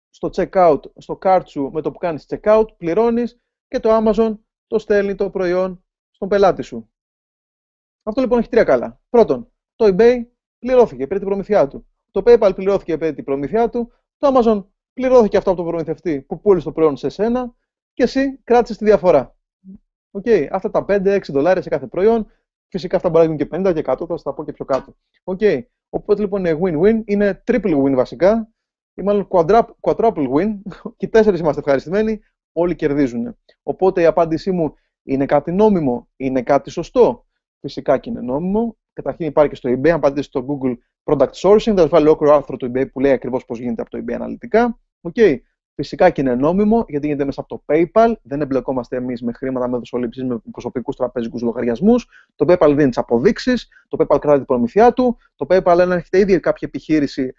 στο checkout, στο cart σου με το που κάνεις checkout, πληρώνεις και το Amazon το στέλνει το προϊόν στον πελάτη σου. Αυτό λοιπόν έχει τρία καλά. Πρώτον, το eBay πληρώθηκε, πήρε την προμηθειά του. Το PayPal πληρώθηκε, πήρε την προμηθειά του. Το Amazon πληρώθηκε αυτό από τον προμηθευτή που πούλησε το προϊόν σε εσένα και εσύ κράτησες τη διαφορά. Okay. Αυτά τα 5-6 δολάρια σε κάθε προϊόν. Φυσικά αυτά μπορεί να γίνουν και 50 και 100, θα σας τα πω και πιο κάτω. Okay. Οπότε λοιπόν είναι win-win, είναι triple win βασικά, ή μάλλον quadruple win, και 4 είμαστε ευχαριστημένοι, όλοι κερδίζουν. Οπότε η απάντησή μου είναι κάτι νόμιμο, είναι κάτι σωστό. Φυσικά και είναι νόμιμο. Καταρχήν υπάρχει και στο eBay, αν πατήσετε στο Google Product Sourcing, θα σας βάλει ολόκληρο άρθρο του eBay που λέει ακριβώς πώς γίνεται από το eBay αναλυτικά. Okay. Φυσικά και είναι νόμιμο, γιατί γίνεται μέσα από το PayPal. Δεν εμπλεκόμαστε εμείς με χρήματα, με δοσολήψεις, με προσωπικούς τραπεζικούς λογαριασμούς. Το PayPal δίνει τις αποδείξεις, το PayPal κρατάει την προμηθειά του. Το PayPal, αν έχετε ήδη κάποια επιχείρηση,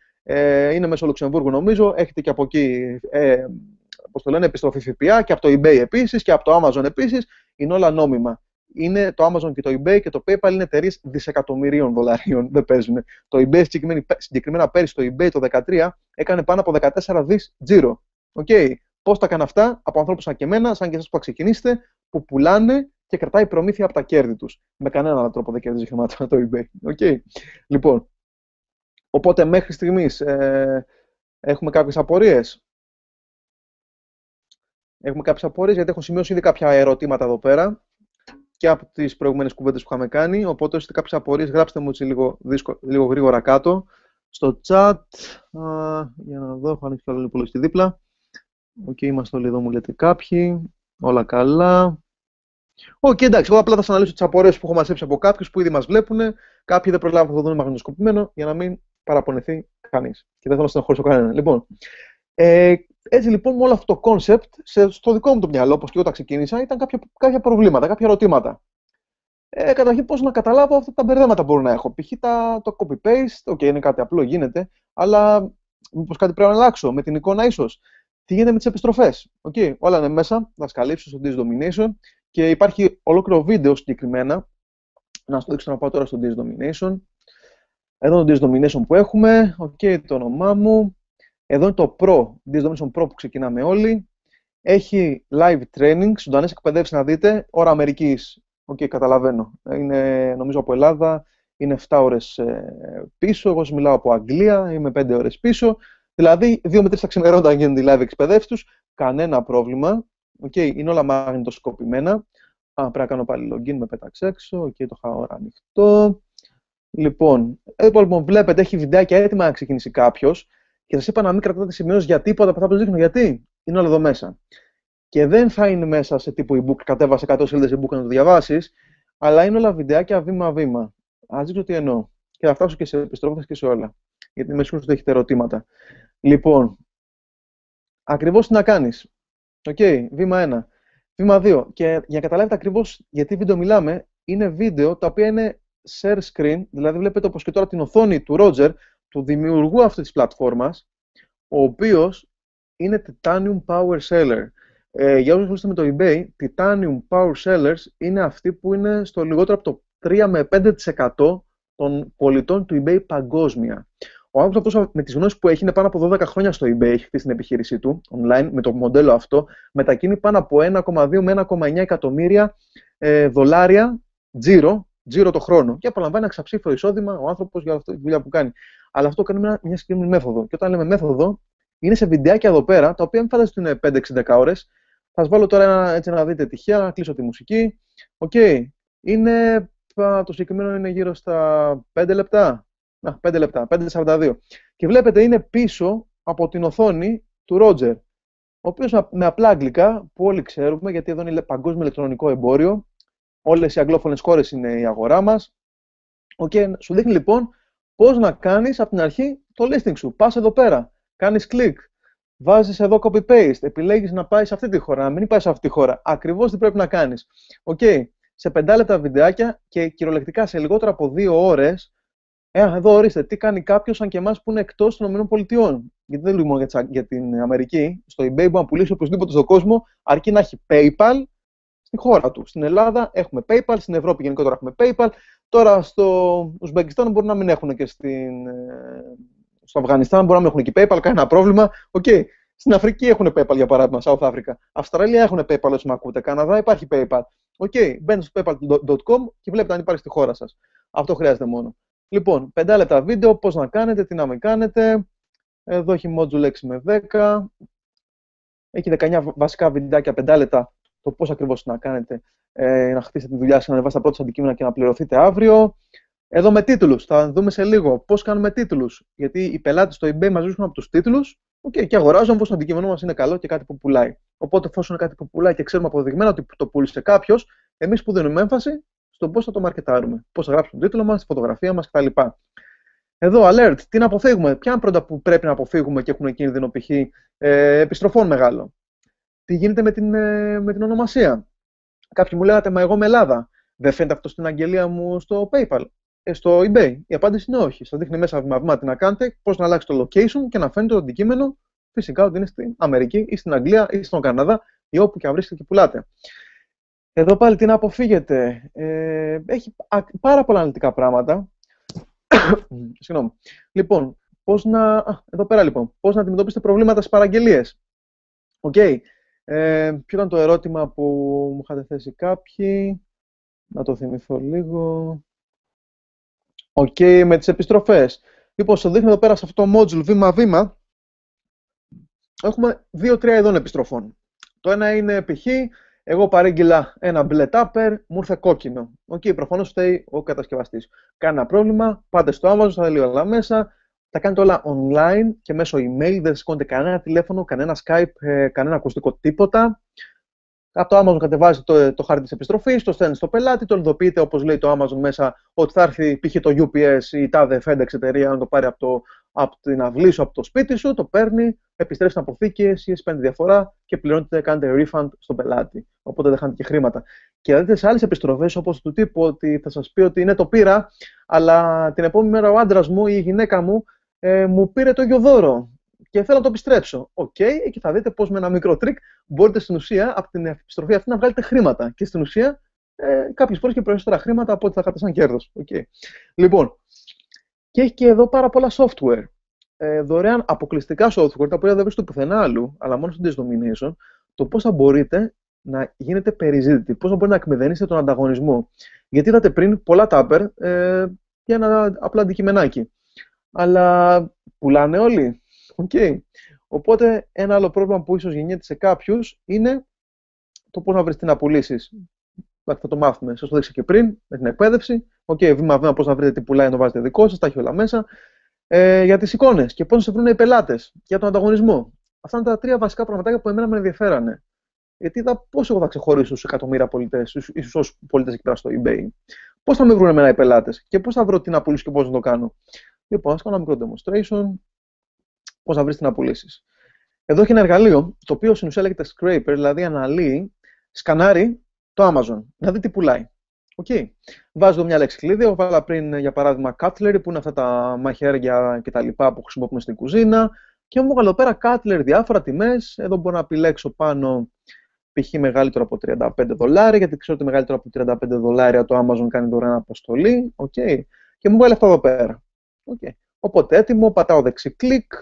είναι μέσω Λουξεμβούργου νομίζω, έχετε και από εκεί πώς το λένε, επιστροφή ΦΠΑ, και από το eBay επίσης και από το Amazon επίσης. Είναι όλα νόμιμα. Είναι το Amazon και το eBay και το PayPal είναι εταιρείες δισεκατομμυρίων δολαρίων. Δεν παίζουν. Το eBay συγκεκριμένα πέρυσι, το eBay το 2013 έκανε πάνω από 14 δις τζίρο. Okay. Πώς τα έκανε αυτά? Από ανθρώπους σαν και εμένα, σαν και εσάς που θα ξεκινήσετε, που πουλάνε και κρατάει προμήθεια από τα κέρδη τους. Με κανέναν άλλο τρόπο δεν κερδίζει χρήματα το eBay. Okay. Λοιπόν, οπότε μέχρι στιγμής έχουμε κάποιες απορίες. Έχουμε κάποιες απορίες, γιατί έχω σημειώσει ήδη κάποια ερωτήματα εδώ πέρα και από τις προηγούμενες κουβέντες που είχαμε κάνει. Οπότε, όσοι έχετε κάποιες απορίες, γράψτε μου έτσι λίγο γρήγορα κάτω στο chat. Για να δω, έχω ανοίξει άλλο υπολογιστή δίπλα. Οκ, είμαστε όλοι εδώ, μου λέτε κάποιοι. Όλα καλά. Οκ, εντάξει, εγώ απλά θα σας αναλύσω τις απορίες που έχω μαζέψει από κάποιους που ήδη μας βλέπουν. Κάποιοι δεν προλάβουν να το δουν μαγνητοσκοπημένο, για να μην παραπονεθεί κανείς. Και δεν θέλω να στεναχωρήσω κανέναν. Λοιπόν, έτσι λοιπόν, με όλο αυτό το concept, στο δικό μου το μυαλό, όπως και όταν ξεκίνησα, ήταν κάποια προβλήματα, κάποια ερωτήματα. Καταρχήν, πώς να καταλάβω αυτά τα μπερδέματα που μπορώ να έχω. Π.χ. το copy-paste, είναι κάτι απλό, γίνεται, αλλά μήπως κάτι πρέπει να αλλάξω, με την εικόνα ίσως. Τι γίνεται με τις επιστροφές? Όλα είναι μέσα, θα σας καλύψω στο Disdomination και υπάρχει ολόκληρο βίντεο συγκεκριμένα. Να σας το δείξω, να πάω τώρα στο Disdomination. Εδώ είναι το Disdomination που έχουμε, το όνομά μου. Εδώ είναι το Pro, Disdomination Pro που ξεκινάμε όλοι. Έχει live training, ζωντανές εκπαιδεύσεις να δείτε, ώρα Αμερικής. Καταλαβαίνω. Είναι, νομίζω, από Ελλάδα, είναι 7 ώρες πίσω. Εγώ σας μιλάω από Αγγλία, είμαι 5 ώρες πίσω. Δηλαδή, 2 με 3 τα ξημερώματα γίνονται οι live εκπαιδεύσεις τους. Κανένα πρόβλημα. Είναι όλα μαγνητοσκοπημένα. Πρέπει να κάνω πάλι login, με πέταξε έξω. Το είχα ώρα ανοιχτό. Λοιπόν, εδώ βλέπετε, έχει βιντεάκια έτοιμα να ξεκινήσει κάποιος. Και σας είπα να μην κρατάτε σημειώσεις για τίποτα από αυτά που σας δείχνω. Γιατί? Είναι όλα εδώ μέσα. Και δεν θα είναι μέσα σε τύπου e-book, κατέβασε 100 σελίδες e-book να το διαβάσεις, αλλά είναι όλα βιντεάκια βήμα-βήμα. Ας δείξω τι εννοώ. Και θα φτάσω και σε επιστροφές και σε όλα. Γιατί με σίγουρος ότι έχετε ερωτήματα. Λοιπόν, ακριβώς τι να κάνεις. Βήμα 1. Βήμα 2. Και για να καταλάβετε ακριβώς γιατί βίντεο μιλάμε, είναι βίντεο τα οποία είναι share screen, δηλαδή βλέπετε όπως και τώρα την οθόνη του Roger, του δημιουργού αυτής της πλατφόρμας, ο οποίος είναι Titanium Power Seller. Για όσους βρίσκεται με το eBay, Titanium Power Sellers είναι αυτοί που είναι στο λιγότερο από το 3 με 5% των πολιτών του eBay παγκόσμια. Ο άνθρωπος αυτός με τις γνώσεις που έχει είναι πάνω από 12 χρόνια στο eBay, έχει χτίσει την επιχείρησή του online με το μοντέλο αυτό, μετακίνει πάνω από 1,2 με 1,9 εκατομμύρια δολάρια τζίρο το χρόνο. Και απολαμβάνει ένα ξαψήφιο εισόδημα ο άνθρωπος για αυτή τη δουλειά που κάνει. Αλλά αυτό κάνει με μια συγκεκριμένη μέθοδο. Και όταν λέμε μέθοδο, είναι σε βιντεάκια εδώ πέρα, τα οποία μην φαντάζεστε ότι είναι 5-6-10 ώρες. Θα σας βάλω τώρα έτσι να δείτε τυχαία, να κλείσω τη μουσική. Οκ. Είναι, το συγκεκριμένο είναι γύρω στα 5 λεπτά. 5 λεπτά, 5:42. Και βλέπετε είναι πίσω από την οθόνη του Roger, ο οποίος με απλά αγγλικά, που όλοι ξέρουμε, γιατί εδώ είναι παγκόσμιο ηλεκτρονικό εμπόριο, όλες οι αγγλόφωνες χώρες είναι η αγορά μας. Σου δείχνει λοιπόν πώς να κάνεις από την αρχή το listing σου. Πας εδώ πέρα, κάνεις κλικ, βάζεις εδώ copy-paste, επιλέγεις να πάει σε αυτή τη χώρα, να μην πάει σε αυτή τη χώρα. Ακριβώς τι πρέπει να κάνεις. Σε 5 λεπτά βιντεάκια και κυριολεκτικά σε λιγότερο από 2 ώρες. Εδώ ορίστε, τι κάνει κάποιος σαν και εμάς που είναι εκτός των ΗΠΑ. Γιατί δεν μιλούμε μόνο για την Αμερική. Στο eBay μπορεί να πουλήσει οποιοδήποτε στον κόσμο, αρκεί να έχει PayPal στη χώρα του. Στην Ελλάδα έχουμε PayPal, στην Ευρώπη γενικότερα έχουμε PayPal. Τώρα στο Ουσμπεκιστάν μπορεί να μην έχουν και στο Αφγανιστάν μπορεί να μην έχουν και PayPal, κανένα πρόβλημα. Στην Αφρική έχουν PayPal για παράδειγμα, South Africa. Αυστραλία έχουν PayPal όσοι με ακούτε. Καναδά υπάρχει PayPal. Μπαίνετε στο paypal.com και βλέπετε αν υπάρχει στη χώρα σας. Αυτό χρειάζεται μόνο. Λοιπόν, 5 λεπτά βίντεο, πώς να κάνετε, τι να μην κάνετε. Εδώ έχει module 6 με 10. Έχει 19 βασικά βιντεάκια 5 λεπτά, το πώς ακριβώς να κάνετε, να χτίσετε τη δουλειά σας, να ανεβάσετε τα πρώτα αντικείμενα και να πληρωθείτε αύριο. Εδώ με τίτλους, θα δούμε σε λίγο πώς κάνουμε τίτλους. Γιατί οι πελάτες στο eBay μας βρίσκουν από τους τίτλους και αγοράζουν πως το αντικείμενο μας είναι καλό και κάτι που πουλάει. Οπότε, εφόσον είναι κάτι που πουλάει και ξέρουμε αποδεδειγμένα ότι το πούλησε κάποιος, εμείς που δίνουμε έμφαση στο πώς θα το μαρκετάρουμε, πώς θα γράψουμε τον τίτλο μας, τη φωτογραφία μας κτλ. Εδώ, alert, τι να αποφύγουμε, ποια είναι πρώτα που πρέπει να αποφύγουμε και έχουν κίνδυνο π.χ. Επιστροφών μεγάλο. Τι γίνεται με την ονομασία. Κάποιοι μου λέγατε, μα εγώ είμαι Ελλάδα. Δεν φαίνεται αυτό στην αγγελία μου στο PayPal, στο eBay. Η απάντηση είναι όχι. Σας δείχνει μέσα βήμα-βήμα τι να κάνετε, πώς να αλλάξετε το location και να φαίνεται το αντικείμενο φυσικά ότι είναι στην Αμερική ή στην Αγγλία ή στον Καναδά ή όπου και αν βρίσκεται και πουλάτε. Εδώ πάλι τι να αποφύγετε. Έχει πάρα πολλά αναλυτικά πράγματα. Συγγνώμη. Λοιπόν, εδώ πέρα λοιπόν, πώς να αντιμετωπίσετε προβλήματα στις παραγγελίες. Ποιο ήταν το ερώτημα που μου είχατε θέσει κάποιοι. Να το θυμηθώ λίγο. Με τις επιστροφές. Λοιπόν, σας δείχνω εδώ πέρα σε αυτό το module βήμα-βήμα. Έχουμε 2-3 ειδών επιστροφών. Το ένα είναι π.χ. εγώ παρήγγειλα ένα μπλε τάπερ, μου ήρθε κόκκινο. Προφανώς φταίει ο κατασκευαστής. Κανένα πρόβλημα, πάτε στο Amazon, θα δει όλα μέσα. Τα κάνετε όλα online και μέσω email, δεν σηκώνετε κανένα τηλέφωνο, κανένα Skype, κανένα ακουστικό τίποτα. Από το Amazon κατεβάζει το χάρτη της επιστροφής, το στέλνει στο πελάτη, το ειδοποιείτε όπως λέει το Amazon μέσα ότι θα έρθει π.χ. το UPS ή η τάδε FedEx εταιρεία να το πάρει από την αυλή σου, από το σπίτι σου, το παίρνει, επιστρέφει στην αποθήκη, εσύ παίρνει διαφορά και πληρώνετε, κάνετε refund στον πελάτη. Οπότε δεν χάνετε και χρήματα. Και δείτε σε άλλες επιστροφές όπως του τύπου ότι θα σας πει ότι ναι, το πήρα, αλλά την επόμενη μέρα ο άντρας μου ή η γυναίκα μου μου πήρε το ίδιο δώρο. Και θέλω να το επιστρέψω. Εκεί θα δείτε πώς με ένα μικρό τρίκ μπορείτε στην ουσία από την επιστροφή αυτή να βγάλετε χρήματα. Και στην ουσία κάποιες φορές και περισσότερα χρήματα από ό,τι θα είχατε σαν κέρδος. Λοιπόν, και έχει και εδώ πάρα πολλά software. Δωρεάν αποκλειστικά software, τα οποία δεν βρίσκονται πουθενά άλλου, αλλά μόνο στην Domination, το πώς θα μπορείτε να γίνετε περιζήτητοι, πώς θα μπορείτε να εκμεδενήσετε τον ανταγωνισμό. Γιατί είδατε πριν πολλά tupper για ένα απλό αντικειμενάκι. Αλλά πουλάνε όλοι. Οπότε, ένα άλλο πρόβλημα που ίσως γεννιέται σε κάποιους είναι το πώς να βρεις τι να πουλήσεις. Θα το μάθουμε, σας το δείξα και πριν, με την εκπαίδευση. Βήμα-βήμα πώς να βρείτε τι πουλάει, να το βάζετε δικό σας, τα έχει όλα μέσα. Για τις εικόνες και πώς να σε βρουν οι πελάτες, για τον ανταγωνισμό. Αυτά είναι τα 3 βασικά πραγματάκια που εμένα με ενδιαφέρανε. Γιατί είδα πώς εγώ θα ξεχωρίσω στους εκατομμύρια πολιτές, ίσως όσους πολίτες εκεί πέρα στο eBay. Πώς θα με βρουν εμένα οι πελάτες και πώς θα βρω τι να πουλήσω και πώς να το κάνω. Λοιπόν, ας κάνω ένα μικρό demonstration. Πώς να βρεις τι να πουλήσεις. Εδώ έχει ένα εργαλείο, το οποίο στην ουσία λέγεται Scraper, δηλαδή αναλύει σκανάρει το Amazon, να δει τι πουλάει. Okay. Βάζω εδώ μια λέξη κλειδί. Εγώ βάλα πριν για παράδειγμα cutlery, που είναι αυτά τα μαχαίρια και τα λοιπά που χρησιμοποιούμε στην κουζίνα. Και μου έβαλα εδώ πέρα cutlery, διάφορα τιμές. Εδώ μπορώ να επιλέξω πάνω π.χ. μεγαλύτερο από $35, γιατί ξέρω ότι μεγαλύτερο από $35 το Amazon κάνει δωρεάν αποστολή. Okay. Και μου βάλει αυτό εδώ πέρα. Okay. Οπότε έτοιμο, πατάω δεξί κλικ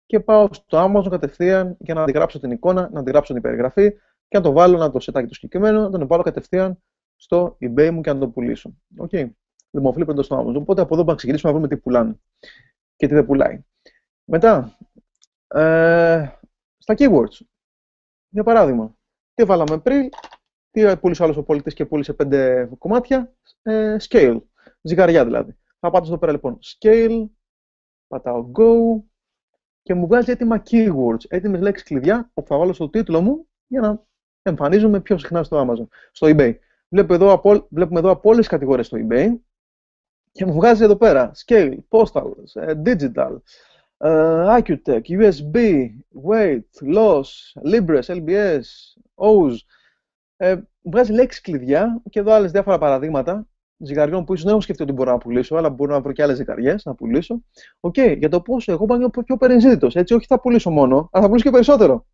και πάω στο Amazon κατευθείαν για να αντιγράψω την εικόνα, να αντιγράψω την περιγραφή και να το βάλω, να το σετάκι το συγκεκριμένο, να τον βάλω κατευθείαν στο eBay μου και να το πουλήσω. Okay. Δημοφιλίπτω στο Amazon. Οπότε από εδώ μπορούμε να ξεκινήσουμε να βρούμε τι πουλάνε και τι δεν πουλάει. Μετά, στα keywords. Για παράδειγμα, τι βάλαμε πριν, τι πούλησε άλλος ο πολιτής και πούλησε 5 κομμάτια, scale, ζυγαριά δηλαδή. Θα πάω εδώ πέρα λοιπόν, scale, πατάω go και μου βγάζει έτοιμα keywords, έτοιμες λέξεις κλειδιά που θα βάλω στο τίτλο μου για να εμφανίζομαι πιο συχνά στο Amazon, στο eBay. Βλέπουμε εδώ από όλες τις κατηγορίες στο eBay και μου βγάζει εδώ πέρα scale, postal, digital, Acutech, USB, weight, loss, Libres, LBS, O's. Βγάζει λέξεις κλειδιά και εδώ άλλες διάφορα παραδείγματα ζυγαριών που ίσως δεν έχω σκεφτεί ότι μπορώ να πουλήσω, αλλά μπορώ να βρω και άλλες ζυγαριές να πουλήσω. Okay, για το πόσο εγώ πάω πιο περιζήτητος. Έτσι, όχι θα πουλήσω μόνο, αλλά θα πουλήσω και περισσότερο.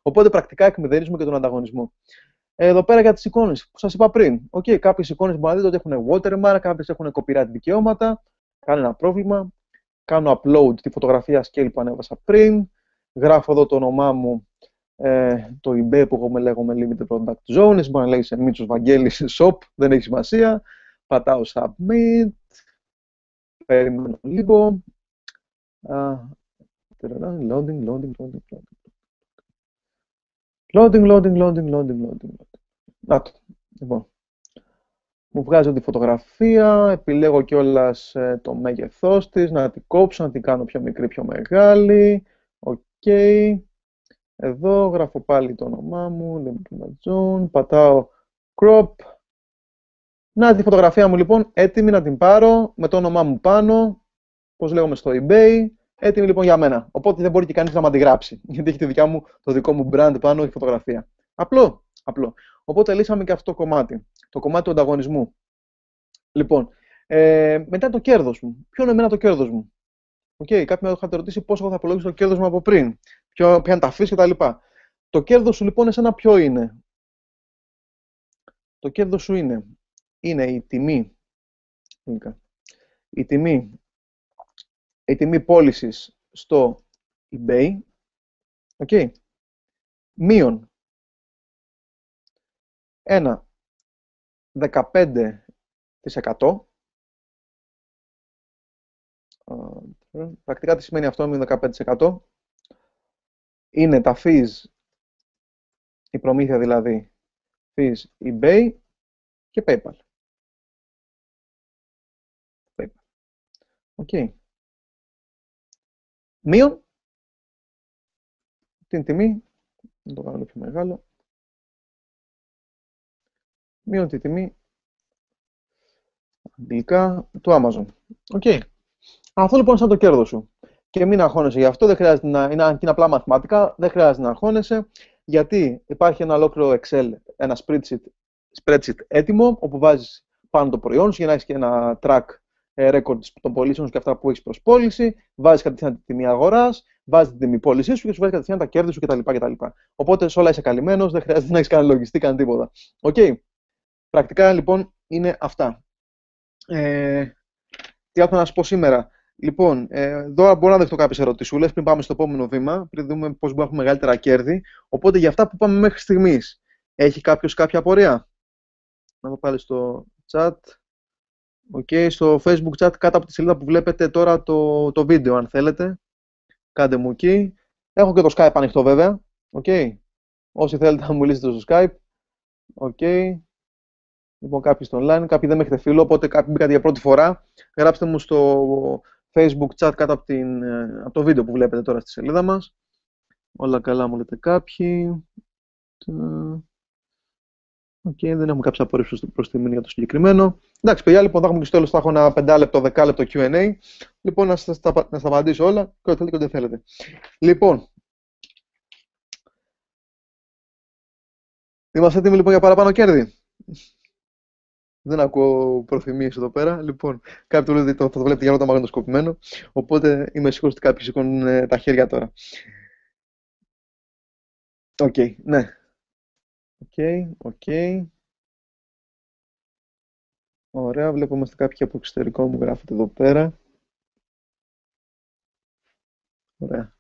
Οπότε πρακτικά εκμηδενίζουμε και τον ανταγωνισμό. Εδώ πέρα για τις εικόνες που σας είπα πριν. Okay, κάποιες εικόνες μπορείτε να δείτε ότι έχουν watermark, κάποιες έχουν copyright δικαιώματα. Κανένα πρόβλημα. Κάνω upload τη φωτογραφία scale που ανέβασα πριν. Γράφω εδώ το όνομά μου, το eBay που εγώ λέγομαι Limited Product Zone. Μπορεί να λέγεις Μίτσος Βαγγέλης Shop, δεν έχει σημασία. Πατάω submit. Περιμένω λίγο. Loading. Να το. Λοιπόν. Μου βγάζει τη φωτογραφία, επιλέγω κιόλας το μέγεθός της, να την κόψω, να την κάνω πιο μικρή, πιο μεγάλη. Οκ. Εδώ γράφω πάλι το όνομά μου, πατάω crop. Να τη φωτογραφία μου λοιπόν, έτοιμη να την πάρω, με το όνομά μου πάνω, πώς λέγομαι στο eBay, έτοιμη λοιπόν για μένα. Οπότε δεν μπορεί και κανείς να με αντιγράψει, γιατί έχει το δικό μου brand πάνω, η φωτογραφία. Απλό. Οπότε λύσαμε και αυτό το κομμάτι. Το κομμάτι του ανταγωνισμού. Λοιπόν, μετά το κέρδος μου. Ποιο είναι εμένα το κέρδος μου? Κάποιοι με είχατε ρωτήσει πόσο θα απολογίσω το κέρδος μου από πριν. Ποια είναι τα fees κτλ. Το κέρδος σου λοιπόν εσένα ποιο είναι? Το κέρδος σου είναι η τιμή. Η τιμή πώλησης στο eBay. Μείον ένα 15%. Πρακτικά τι σημαίνει αυτό με 15%? Είναι τα fees, η προμήθεια δηλαδή, fees eBay και PayPal. Μείον την τιμή, να το κάνω πιο μεγάλο, μείον τη τιμή αγγλικά του Amazon. Αυτό λοιπόν είναι το κέρδος σου. Και μην αγχώνεσαι γι' αυτό, δεν χρειάζεται είναι απλά μαθηματικά, δεν χρειάζεται να αγχώνεσαι, γιατί υπάρχει ένα ολόκληρο Excel, ένα spreadsheet έτοιμο, όπου βάζεις πάνω το προϊόν σου για να έχεις και ένα track record των πωλήσεων και αυτά που έχεις προς πώληση, βάζεις κατευθείαν τη τιμή αγοράς, βάζεις την τιμή πώλησή σου και σου βάζεις κατευθείαν τα κέρδη σου κτλ. Οπότε σε όλα είσαι καλυμμένος, δεν χρειάζεται να έχεις κανένα λογιστή, καν τίποτα. Πρακτικά λοιπόν είναι αυτά. Τι άλλο να σας πω σήμερα? Λοιπόν, εδώ μπορώ να δεχτώ κάποιες ερωτησούλες πριν πάμε στο επόμενο βήμα, πριν δούμε πώς μπορούμε να έχουμε μεγαλύτερα κέρδη. Οπότε για αυτά που πάμε μέχρι στιγμής, έχει κάποιος κάποια απορία? Να δω πάλι στο chat. Στο Facebook chat κάτω από τη σελίδα που βλέπετε τώρα το βίντεο, αν θέλετε. Κάντε μου εκεί. Έχω και το Skype ανοιχτό βέβαια. Όσοι θέλετε να μου μιλήσετε στο Skype. Λοιπόν, κάποιοι στο online, κάποιοι δεν με έχετε φίλο, οπότε κάποιοι μπήκατε για πρώτη φορά. Γράψτε μου στο Facebook chat κάτω από το βίντεο που βλέπετε τώρα στη σελίδα μας. Όλα καλά μου λέτε κάποιοι. Δεν έχουμε κάποιες απορρίψεις προς τη μήνυ για το συγκεκριμένο. Εντάξει, παιδιά, λοιπόν, θα έχουμε και στο τέλος, θα έχω ένα 5 λεπτό, 10 λεπτό Q&A. Λοιπόν, να σας τα απαντήσω όλα και ό,τι θέλετε και ό,τι θέλετε. Λοιπόν, Είμαστε έτοιμοι λοιπόν για παραπάνω κέρδη. Δεν ακούω προθυμίες εδώ πέρα. Λοιπόν, κάποιοι το λέτε, θα το βλέπετε για όλα το μαγνητοσκοπημένο. Οπότε είμαι σίγουρος ότι κάποιοι σηκώνουν τα χέρια τώρα. Οκ, ναι. Οκ. Ωραία, βλέπω είμαστε κάποιοι από εξωτερικό μου γράφετε εδώ πέρα. Ωραία.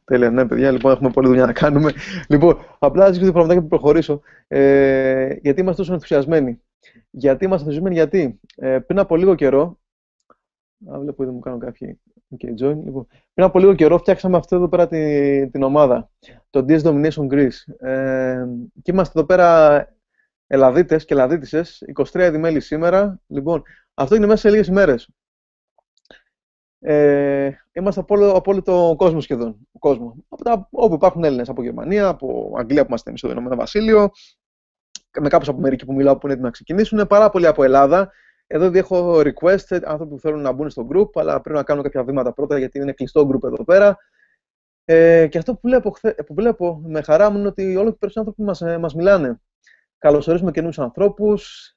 Τέλεια. Ναι, παιδιά, λοιπόν, έχουμε πολλή δουλειά να κάνουμε. Λοιπόν, απλά να ζητήσω πραγματάκια που προχωρήσω. Γιατί είμαστε τόσο ενθουσιασμένοι. Γιατί πριν από λίγο καιρό. Βλέπω ότι μου κάνουν κάποιοι. Join. Λοιπόν, πριν από λίγο καιρό φτιάξαμε αυτό εδώ πέρα την ομάδα. Το DS Domination Greece. Και είμαστε εδώ πέρα Ελλαδίτες και Ελλαδίτισσες. 23 μέλη σήμερα. Λοιπόν, αυτό είναι μέσα σε λίγες ημέρες. Είμαστε από όλο τον κόσμο σχεδόν. Όπου υπάρχουν Έλληνες, από Γερμανία, από Αγγλία που είμαστε εμείς στο Ηνωμένο Βασίλειο, με κάποιους από Αμερική που μιλάω που είναι έτοιμοι να ξεκινήσουν, πάρα πολλοί από Ελλάδα. Εδώ έχω request, άνθρωποι που θέλουν να μπουν στο group, αλλά πρέπει να κάνουν κάποια βήματα πρώτα γιατί είναι κλειστό group εδώ πέρα. Και αυτό που βλέπω με χαρά μου είναι ότι όλο και περισσότεροι άνθρωποι μας μιλάνε. Καλωσορίζουμε καινούριους ανθρώπους.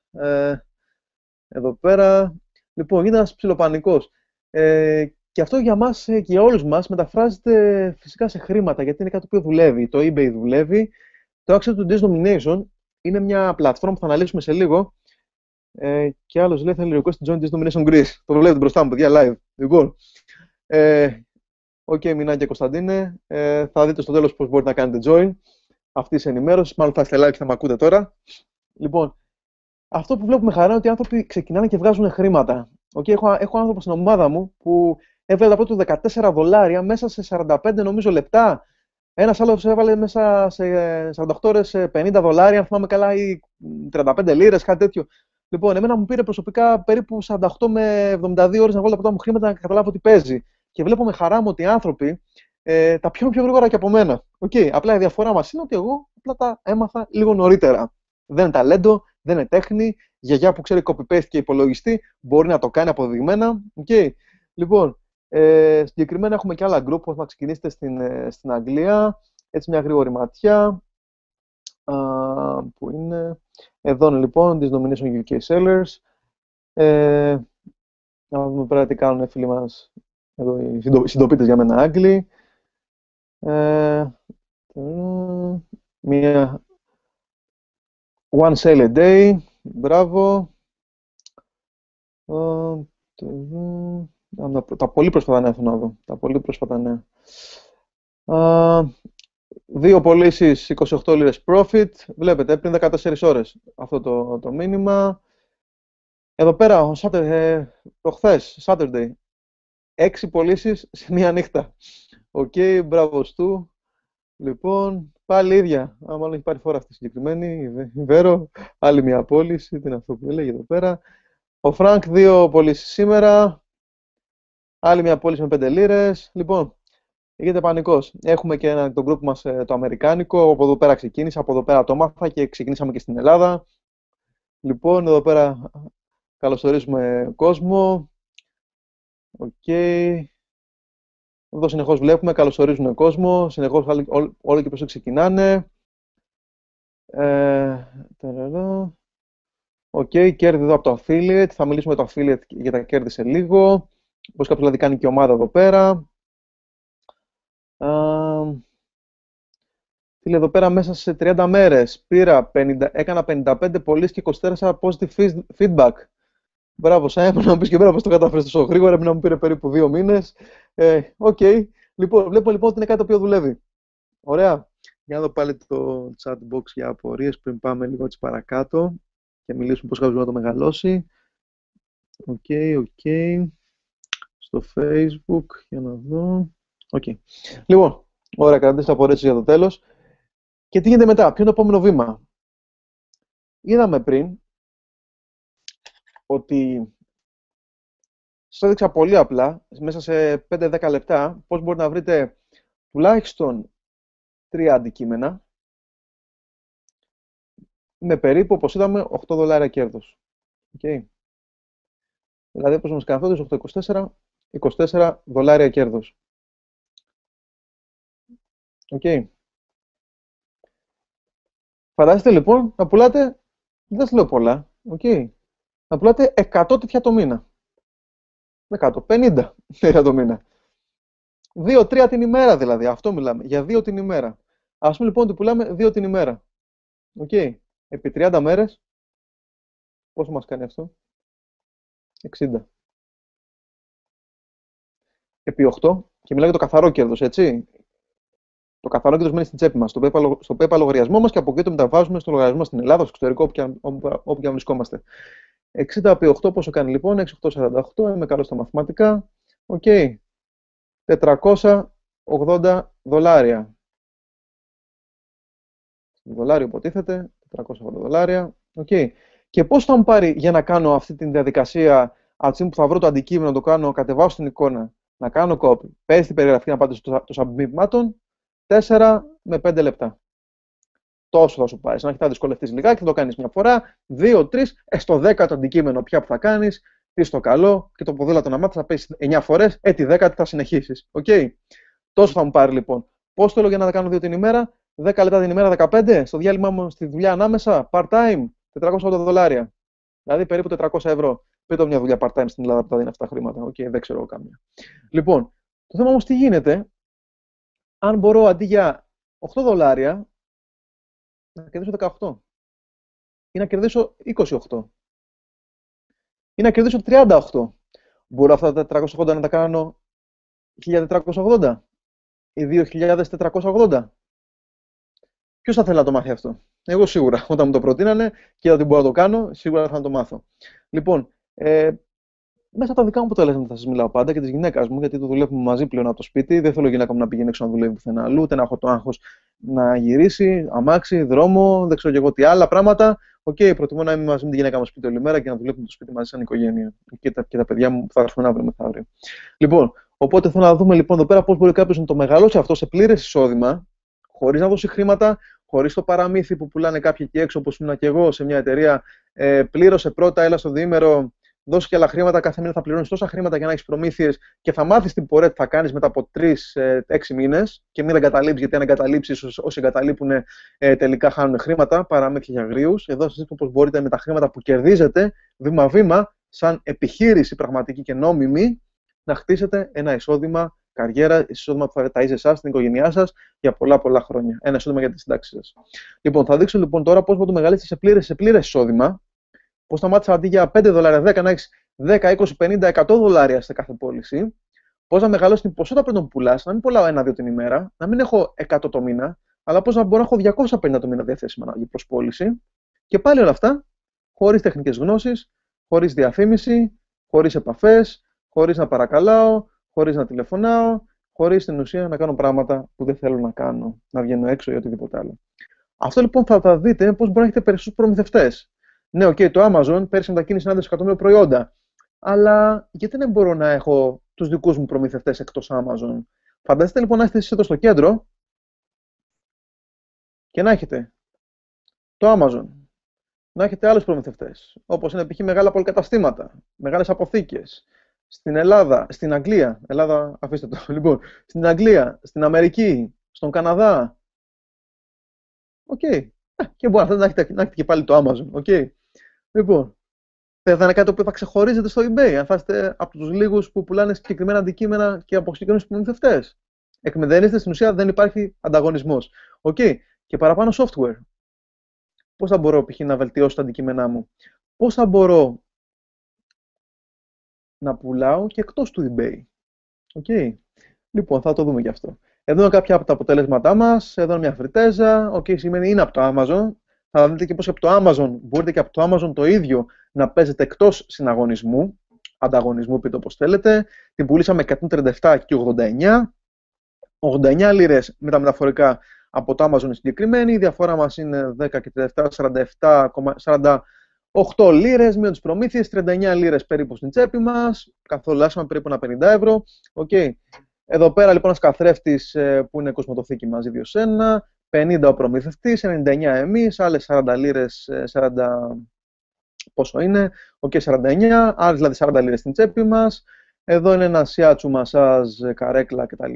Εδώ πέρα. Λοιπόν, γίνεται ένας ψιλοπανικός. Και αυτό για μας και για όλους μας μεταφράζεται φυσικά σε χρήματα, γιατί είναι κάτι που δουλεύει. Το eBay δουλεύει. Το Access to DS Domination είναι μια πλατφόρμα που θα αναλύσουμε σε λίγο. Και άλλος λέει θέλει request to join DS Domination Greece. Το βλέπετε μπροστά μου, παιδιά, live. Λοιπόν, Μινά και Κωνσταντίνε, θα δείτε στο τέλος πώς μπορείτε να κάνετε join αυτής της ενημέρωσης. Μάλλον θα είστε live και θα με ακούτε τώρα. Λοιπόν, αυτό που βλέπουμε χαρά είναι ότι οι άνθρωποι ξεκινάνε και βγάζουν χρήματα. Έχω άνθρωπο στην ομάδα μου που έβαλε από το $14 μέσα σε 45 νομίζω λεπτά. Ένας άλλος έβαλε μέσα σε 48 ώρες $50, αν θυμάμαι καλά, ή 35 λίρες, κάτι τέτοιο. Λοιπόν, εμένα μου πήρε προσωπικά περίπου 48 με 72 ώρες να βγάλω τα πρώτα μου χρήματα να καταλάβω τι παίζει. Και βλέπω με χαρά μου ότι οι άνθρωποι τα πιάνουν πιο γρήγορα και από μένα. Απλά η διαφορά μας είναι ότι εγώ απλά τα έμαθα λίγο νωρίτερα. Δεν είναι ταλέντο, δεν είναι τέχνη. Γιαγιά που ξέρει copy-paste και υπολογιστή μπορεί να το κάνει αποδεδειγμένα. Λοιπόν, συγκεκριμένα έχουμε και άλλα group που θα ξεκινήσετε στην Αγγλία. Έτσι μια γρήγορη ματιά. Που είναι. Εδώ είναι λοιπόν, This Domination UK Sellers. Να δούμε πέρα τι κάνουν οι φίλοι μας. Εδώ οι συντοπίτες για μένα Άγγλοι. Μία one sale a day. Μπράβο. Τα πολύ πρόσφατα νέα θέλω να δω. Τα πολύ πρόσφατα νέα. 2 πωλήσεις, 28 λίρες profit. Βλέπετε, πριν 14 ώρες αυτό το μήνυμα. Εδώ πέρα, προχθές, Saturday, 6 πωλήσεις σε μία νύχτα. Μπράβο του. Λοιπόν, πάλι ίδια. Μάλλον έχει πάρει φορά αυτή η συγκεκριμένη. Η Βέρο, άλλη μία πώληση. Τι είναι αυτό που έλεγε εδώ πέρα. Ο Φρανκ, 2 πωλήσεις σήμερα. Άλλη μία πώληση με 5 λίρες. Λοιπόν, γίνεται πανικός. Έχουμε και το group μας το αμερικάνικο. Από εδώ πέρα ξεκίνησα. Από εδώ πέρα το μάθα και ξεκινήσαμε και στην Ελλάδα. Λοιπόν, εδώ πέρα καλωσορίζουμε κόσμο. Εδώ συνεχώς βλέπουμε, καλωσορίζουν κόσμο. Συνεχώς όλο και περισσότερο ξεκινάνε. Κέρδη εδώ από το affiliate. Θα μιλήσουμε για το affiliate για τα κέρδη σε λίγο. Πώς κάποιος δηλαδή κάνει και ομάδα εδώ πέρα. Φίλε, εδώ πέρα μέσα σε 30 μέρες έκανα 55 πωλήσεις και 24 positive feedback. Μπράβο, Σάιμον, να μου πεις και πέρα πώς το κατάφερες τόσο γρήγορα, να μου πήρε περίπου 2 μήνες. Λοιπόν, βλέπω λοιπόν ότι είναι κάτι το οποίο δουλεύει. Ωραία. Για να δω πάλι το chat box για απορίες πριν πάμε λίγο έτσι παρακάτω και μιλήσουμε πώς κάποιος μπορεί να το μεγαλώσει. Στο Facebook, για να δω. Λοιπόν, ωραία, κρατήστε τις απορίες για το τέλος. Και τι γίνεται μετά, ποιο είναι το επόμενο βήμα. Είδαμε πριν ότι σας έδειξα πολύ απλά, μέσα σε 5-10 λεπτά, πώς μπορείτε να βρείτε τουλάχιστον 3 αντικείμενα με περίπου, όπως είδαμε, $8 κέρδος. Δηλαδή, όπως μας κάνει αυτό, 24 δολάρια κέρδος. Φαντάζεστε λοιπόν να πουλάτε, δεν σας λέω πολλά, okay, να πουλάτε 100 τέτοια το μήνα. 150 τέτοια το μήνα. 2-3 την ημέρα δηλαδή, αυτό μιλάμε, για 2 την ημέρα. Ας πούμε λοιπόν ότι πουλάμε 2 την ημέρα. Okay. Επί 30 μέρες, πόσο μας κάνει αυτό? 60. Επί 8, και μιλάω για το καθαρό κέρδος, έτσι. Το καθαρό κέρδος μένει στην τσέπη μας, στο PayPal λογαριασμό μας, και από εκεί το μεταβάζουμε στο λογαριασμό στην Ελλάδα, στο εξωτερικό, όπου και αν βρισκόμαστε. 60 επί 8 πόσο κάνει λοιπόν? 6,848, είμαι καλός στα μαθηματικά. Οκ. 480 δολάρια. Δολάριο υποτίθεται, 480 δολάρια. Okay. Και πώς θα μου πάρει για να κάνω αυτή τη διαδικασία, από τη στιγμή που θα βρω το αντικείμενο, να το κάνω, κατεβάσω την εικόνα, να κάνω copy, παίζει την περιγραφή, να πάτε στο submit button, 4 με 5 λεπτά. Τόσο θα σου πάρει. Αν θα δυσκολευτείς λιγάκι, θα το κάνεις μια φορά, 2-3, στο 10ο αντικείμενο πια που θα κάνεις, τι στο καλό, και το ποδήλατο να μάθεις, θα πέσει 9 φορές, τη 10η θα συνεχίσεις. Okay. Τόσο θα μου πάρει λοιπόν. Πώς θέλω για να τα κάνω 2 την ημέρα? 10 λεπτά την ημέρα, 15, στο διάλειμμα μου στη δουλειά ανάμεσα, part-time, 480 δολάρια. Δηλαδή περίπου 400 ευρώ. Πείτε μια δουλειά part-time στην Ελλάδα που θα δίνει αυτά τα χρήματα. Οκ, δεν ξέρω καμία. Λοιπόν, το θέμα όμως τι γίνεται, αν μπορώ αντί για 8 δολάρια να κερδίσω 18, ή να κερδίσω 28, ή να κερδίσω 38. Μπορώ αυτά τα 480 να τα κάνω 1480 ή 2480. Ποιος θα θέλει να το μάθει αυτό? Εγώ σίγουρα, όταν μου το προτείνανε και ότι μπορώ να το κάνω, σίγουρα θα το μάθω. Λοιπόν, μέσα από τα δικά μου αποτελέσματα θα σας μιλάω πάντα, και της γυναίκας μου, γιατί το δουλεύουμε μαζί πλέον από το σπίτι. Δεν θέλω η γυναίκα μου να πηγαίνει έξω να δουλεύει πουθενά αλλού, ούτε να έχω το άγχος να γυρίσει, αμάξι, δρόμο, δεν ξέρω και εγώ τι άλλα πράγματα. Προτιμώ να είμαι μαζί με τη γυναίκα μου σπίτι όλη μέρα και να δουλεύουμε το σπίτι μαζί σαν οικογένεια. Και τα παιδιά μου θα έρθουν αύριο μεθαύριο. Λοιπόν, οπότε θέλω να δούμε λοιπόν εδώ πέρα πώς μπορεί κάποιος να το μεγαλώσει αυτό σε πλήρες εισόδημα, χωρίς να δώσει χρήματα, χωρίς το παραμύθι που πουλάνε κάποιοι εκεί έξω, όπως ήμουν και εγώ σε μια εταιρεία. Πλήρωσε πρώτα, έλα στο διήμερο, δώσει και άλλα χρήματα. Κάθε μήνα θα πληρώνεις τόσα χρήματα για να έχεις προμήθειες, και θα μάθεις την πορεία τι θα κάνεις μετά από 3-6 μήνες. Και μην εγκαταλείψεις, γιατί αν εγκαταλείψεις, όσοι εγκαταλείπουν τελικά χάνουν χρήματα. Παραμύθια για αγρίους. Εδώ σας δείχνω πώς μπορείτε με τα χρήματα που κερδίζετε, βήμα-βήμα, σαν επιχείρηση πραγματική και νόμιμη, να χτίσετε ένα εισόδημα, καριέρα, εισόδημα που θα ταΐζει εσάς, την οικογένειά σας για πολλά χρόνια. Ένα εισόδημα για τη συντάξη σας. Λοιπόν, θα δείξω λοιπόν τώρα πώς μπορείτε να μεγαλύτερετε σε πλήρες εισόδημα. Πώς θα μάθεις αντί για 5 δολάρια, 10 να έχεις 10, 20, 50, 100 δολάρια σε κάθε πώληση. Πώς να μεγαλώσει την ποσότητα πριν τον πουλάς, να μην πουλάω 1-2 την ημέρα, να μην έχω 100 το μήνα, αλλά πώς να μπορώ να έχω 250 το μήνα διαθέσιμα για προσπώληση. Και πάλι όλα αυτά χωρίς τεχνικές γνώσεις, χωρίς διαφήμιση, χωρίς επαφές, χωρίς να παρακαλάω, χωρίς να τηλεφωνάω, χωρίς στην ουσία να κάνω πράγματα που δεν θέλω να κάνω, να βγαίνω έξω ή οτιδήποτε άλλο. Αυτό λοιπόν θα δείτε πώς μπορεί να έχετε περισσότερους προμηθευτές. Ναι, το Amazon πέρσι μετακίνησε 1 δισεκατομμύριο προϊόντα. Αλλά γιατί δεν μπορώ να έχω τους δικούς μου προμηθευτές εκτός Amazon? Φανταστείτε λοιπόν να είστε εσείς εδώ στο κέντρο και να έχετε το Amazon, να έχετε άλλους προμηθευτές, όπως είναι π.χ. μεγάλα πολυκαταστήματα, μεγάλες αποθήκες, στην Ελλάδα, στην Αγγλία, Ελλάδα αφήστε το, λοιπόν, στην Αγγλία, στην Αμερική, στον Καναδά. Και μπορεί να έχετε και πάλι το Amazon. Λοιπόν, θα είναι κάτι που θα ξεχωρίζετε στο eBay, αν θα είστε από τους λίγους που πουλάνε συγκεκριμένα αντικείμενα και από συγκεκριμένους προμηθευτές. Εκμεδένεστε, στην ουσία δεν υπάρχει ανταγωνισμός. Και παραπάνω software. Πώς θα μπορώ π.χ. να βελτιώσω τα αντικείμενά μου? Πώς θα μπορώ να πουλάω και εκτός του eBay? Λοιπόν, θα το δούμε και αυτό. Εδώ είναι κάποια από τα αποτελέσματά μας. Εδώ είναι μια φριτέζα. Σημαίνει είναι από το Amazon. Θα δείτε και πώς από το Amazon μπορείτε και από το Amazon το ίδιο να παίζετε εκτός συναγωνισμού, ανταγωνισμού, πείτε όπως θέλετε. Την πουλήσαμε 137 και 89. 89 λίρες με τα μεταφορικά από το Amazon συγκεκριμένη. Η διαφορά μας είναι 10 και 37, 47,48 λίρες, μείον τις προμήθειες, 39 λίρες περίπου στην τσέπη μας. Καθόλου άσχημα, περίπου ένα 50 ευρώ. Εδώ πέρα λοιπόν ένας καθρέφτης που είναι κοσμοτοθήκη μαζί 2 σε 1. 50 ο προμηθευτής, 99 εμείς, άλλες 40 λίρες, 40 πόσο είναι, 49, άλλες δηλαδή 40 λίρες στην τσέπη μας. Εδώ είναι ένα σιάτσου μασάζ, καρέκλα κτλ.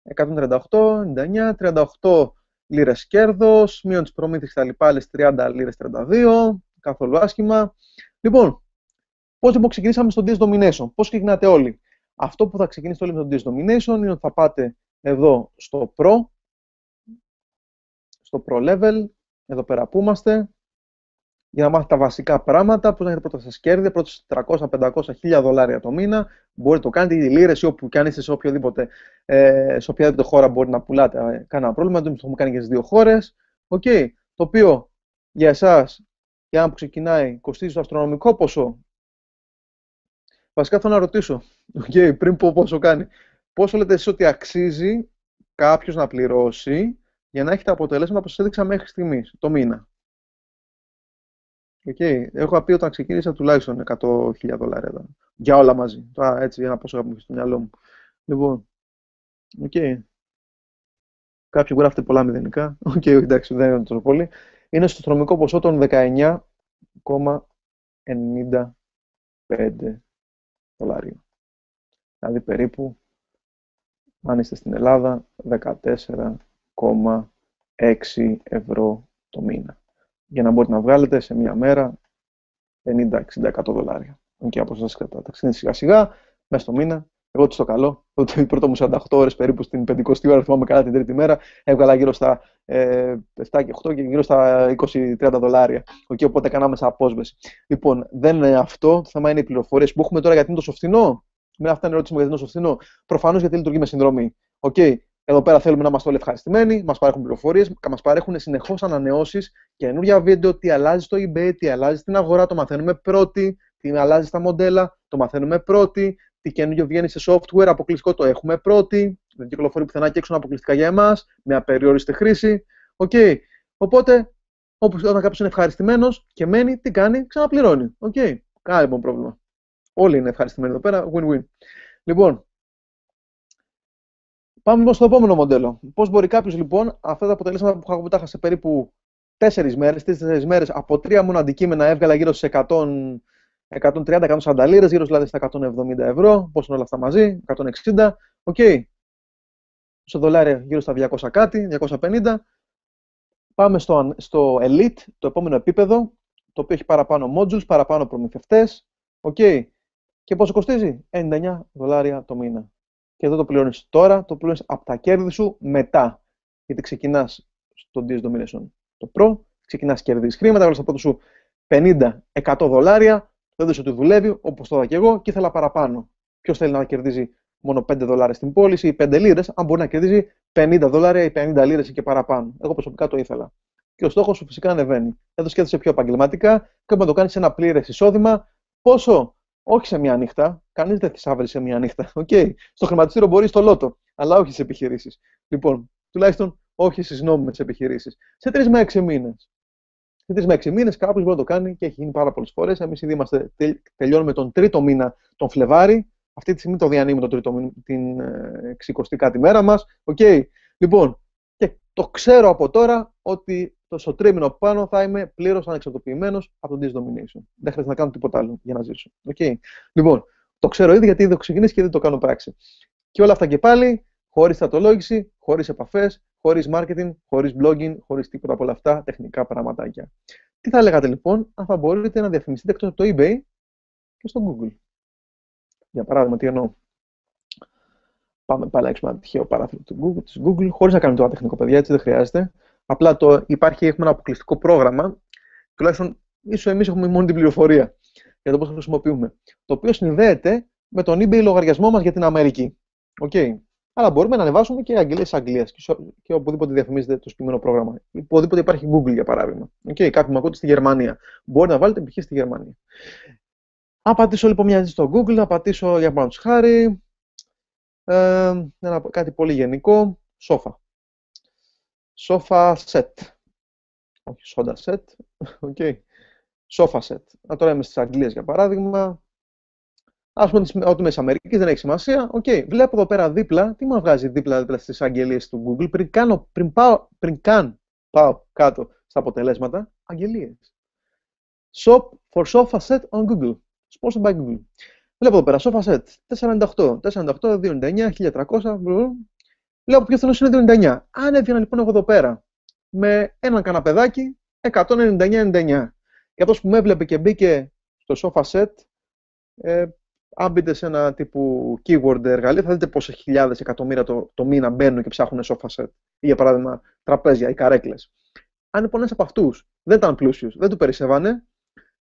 138, 99, 38 λίρες κέρδος, μείον τις προμήθειες τα λοιπά, άλλες 30 λίρες 32, καθόλου άσχημα. Λοιπόν, πώς λοιπόν ξεκινήσαμε στο DS Domination, πώς ξεκινάτε όλοι. Αυτό που θα ξεκινήσετε όλοι με το DS Domination είναι ότι θα πάτε εδώ στο Pro Level, εδώ πέρα που είμαστε, για να μάθετε τα βασικά πράγματα, πώς να έχετε πρώτα σας κέρδη, πρώτα 300, 500, 1000 δολάρια το μήνα. Μπορείτε να το κάνετε, οι λίρες ή όπου και αν είστε σε οποιαδήποτε χώρα μπορείτε να πουλάτε, κανένα πρόβλημα. Το έχουμε κάνει και στις δύο χώρες. Okay. Το οποίο για εσάς, για ένα που ξεκινάει, κοστίζει το αστρονομικό ποσό. Βασικά θέλω να ρωτήσω, πριν πω πόσο κάνει, πόσο λέτε εσείς ότι αξίζει κάποιος να πληρώσει για να έχει τα αποτελέσματα που σας έδειξα μέχρι στιγμής, το μήνα. Έχω πει όταν ξεκίνησα τουλάχιστον 100.000 δολάρια για όλα μαζί. Τώρα έτσι, ένα πόσο μου στο μυαλό μου. Λοιπόν, κάποιοι γράφετε πολλά μηδενικά. Εντάξει, δεν είναι τόσο πολύ. Είναι στο αστρονομικό ποσό των 19,95 δολάριων. Δηλαδή περίπου, αν είστε στην Ελλάδα, 14,6 ευρώ το μήνα. Για να μπορείτε να βγάλετε σε μία μέρα 50, 60, 100 δολάρια. Από εσάς ταξιδεύετε σιγά σιγά, μέσα στο μήνα. Εγώ το στο καλό, ότι πρώτα μου 48 ώρες περίπου στην 50η ώρα, θυμάμαι καλά την τρίτη μέρα, έβγαλα γύρω στα 7 και 8 και γύρω στα 20-30 δολάρια. Οπότε έκανα μέσα απόσβεση. Λοιπόν, δεν είναι αυτό. Το θέμα είναι οι πληροφορίες που έχουμε τώρα γιατί είναι τόσο φθηνό. Με αυτά είναι η ερώτηση μου γιατί είναι τόσο φθηνό. Προφανώς γιατί λειτουργεί με συνδρομή. Εδώ πέρα θέλουμε να είμαστε όλοι ευχαριστημένοι, μας παρέχουν πληροφορίες, μας παρέχουν συνεχώς ανανεώσεις, καινούργια βίντεο, τι αλλάζει στο eBay, τι αλλάζει στην αγορά, το μαθαίνουμε πρώτοι, τι αλλάζει στα μοντέλα, το μαθαίνουμε πρώτοι, τι καινούργιο βγαίνει σε software, αποκλειστικό το έχουμε πρώτοι, δεν κυκλοφορεί πουθενά και έξω αποκλειστικά για εμάς, με απεριόριστη χρήση. Οπότε, όταν κάποιος είναι ευχαριστημένος και μένει, τι κάνει, ξαναπληρώνει. Κάνα λοιπόν πρόβλημα. Όλοι είναι ευχαριστημένοι εδώ πέρα, win-win. Λοιπόν. Πάμε στο επόμενο μοντέλο. Πώς μπορεί κάποιος λοιπόν αυτά τα αποτελέσματα που τα είχα σε περίπου 4 μέρες, από 3 μόνο αντικείμενα έβγαλα γύρω στις 130-140 λίρες, γύρω δηλαδή στα 170 ευρώ. Πώς είναι όλα αυτά μαζί, 160. Σε δολάρια γύρω στα 200 κάτι, 250. Πάμε στο Elite, το επόμενο επίπεδο, το οποίο έχει παραπάνω modules, παραπάνω προμηθευτές. Και πόσο κοστίζει? 99 δολάρια το μήνα. Και εδώ το πληρώνεις τώρα, το πληρώνεις από τα κέρδη σου μετά. Γιατί ξεκινάς στο DS Domination το Pro, ξεκινάς κερδίζεις χρήματα, βάλεις τα πρώτα σου 50-100 δολάρια, δεν δεις ότι δουλεύει, όπως το είδα και εγώ, και ήθελα παραπάνω. Ποιος θέλει να κερδίζει μόνο 5 δολάρια στην πώληση ή 5 λίρες, αν μπορεί να κερδίζει 50 δολάρια ή 50 λίρες ή και παραπάνω. Εγώ προσωπικά το ήθελα. Και ο στόχος σου φυσικά ανεβαίνει. Εδώ σκέφτεσαι πιο επαγγελματικά και να το κάνεις ένα πλήρες εισόδημα. Πόσο? Όχι σε μία νύχτα. Κανείς δεν θησαύρει σε μία νύχτα. Στο χρηματιστήριο μπορεί στο λότο, αλλά όχι σε επιχειρήσεις. Λοιπόν, τουλάχιστον όχι στις νόμιμες επιχειρήσεις. Σε 3 με 6 μήνες. Σε 3 με 6 μήνες κάποιος μπορεί να το κάνει και έχει γίνει πάρα πολλές φορές. Εμείς ήδη τελειώνουμε τον τρίτο μήνα τον Φλεβάρι. Αυτή τη στιγμή το διανύουμε την 60η κάτι μέρα μας. Λοιπόν, και το ξέρω από τώρα ότι στο τρίμηνο πάνω θα είμαι πλήρως ανεξαρτοποιημένος από τον DS Domination. Δεν χρειάζεται να κάνω τίποτα άλλο για να ζήσω. Λοιπόν, το ξέρω ήδη γιατί ήδη έχω ξεκινήσει και δεν το κάνω πράξη. Και όλα αυτά και πάλι, χωρίς στρατολόγηση, χωρίς επαφές, χωρίς marketing, χωρίς blogging, χωρίς τίποτα από όλα αυτά τεχνικά πραγματάκια. Τι θα λέγατε λοιπόν αν θα μπορείτε να διαφημιστείτε εκτός από το eBay και στο Google? Για παράδειγμα, τι εννοώ? Πάμε πάλι να έξουμε ένα τυχαίο παράθυρο της Google, χωρίς να κάνουμε τώρα τεχνικό, παιδιά, έτσι δεν χρειάζεται. Απλά έχουμε ένα αποκλειστικό πρόγραμμα, τουλάχιστον ίσως εμείς έχουμε μόνο την πληροφορία για το πώς το χρησιμοποιούμε, το οποίο συνδέεται με τον eBay λογαριασμό μας για την Αμερική. Αλλά μπορούμε να ανεβάσουμε και αγγελίες Αγγλίας και οπουδήποτε διαφημίζεται το συγκεκριμένο πρόγραμμα. Οπουδήποτε υπάρχει Google, για παράδειγμα. Κάποιοι μου ακούτε στη Γερμανία. Μπορείτε να βάλετε π.χ. στη Γερμανία. Αν πατήσω λοιπόν μια στο Google, να πατήσω για παράδειγμα χάρη κάτι πολύ γενικό, σόφα. Σόφα set. Όχι σόντα set. Σόφα set. Τώρα είμαι στις Αγγλίες για παράδειγμα. Ας πούμε ότι είμαι της Αμερικής, δεν έχει σημασία. Βλέπω εδώ πέρα δίπλα, τι μου βγάζει δίπλα στις αγγελίες του Google, πριν πάω κάτω στα αποτελέσματα, αγγελίες. Shop for sofa set on Google. Sponsored by Google. Βλέπω εδώ πέρα, sofa set, 498, 299, 1300, βλέπω ποιο θέλος είναι 299. Αν έβγαινα λοιπόν εγώ εδώ πέρα με έναν καναπεδάκι 199,99. Και αυτός που με έβλεπε και μπήκε στο sofa set, αν μπείτε σε ένα τύπου keyword εργαλείο, θα δείτε πόσες χιλιάδες εκατομμύρια το μήνα μπαίνουν και ψάχνουν sofa set. Ή για παράδειγμα τραπέζια ή καρέκλες. Αν λοιπόν ένας από αυτούς δεν ήταν πλούσιος, δεν του περισσεύανε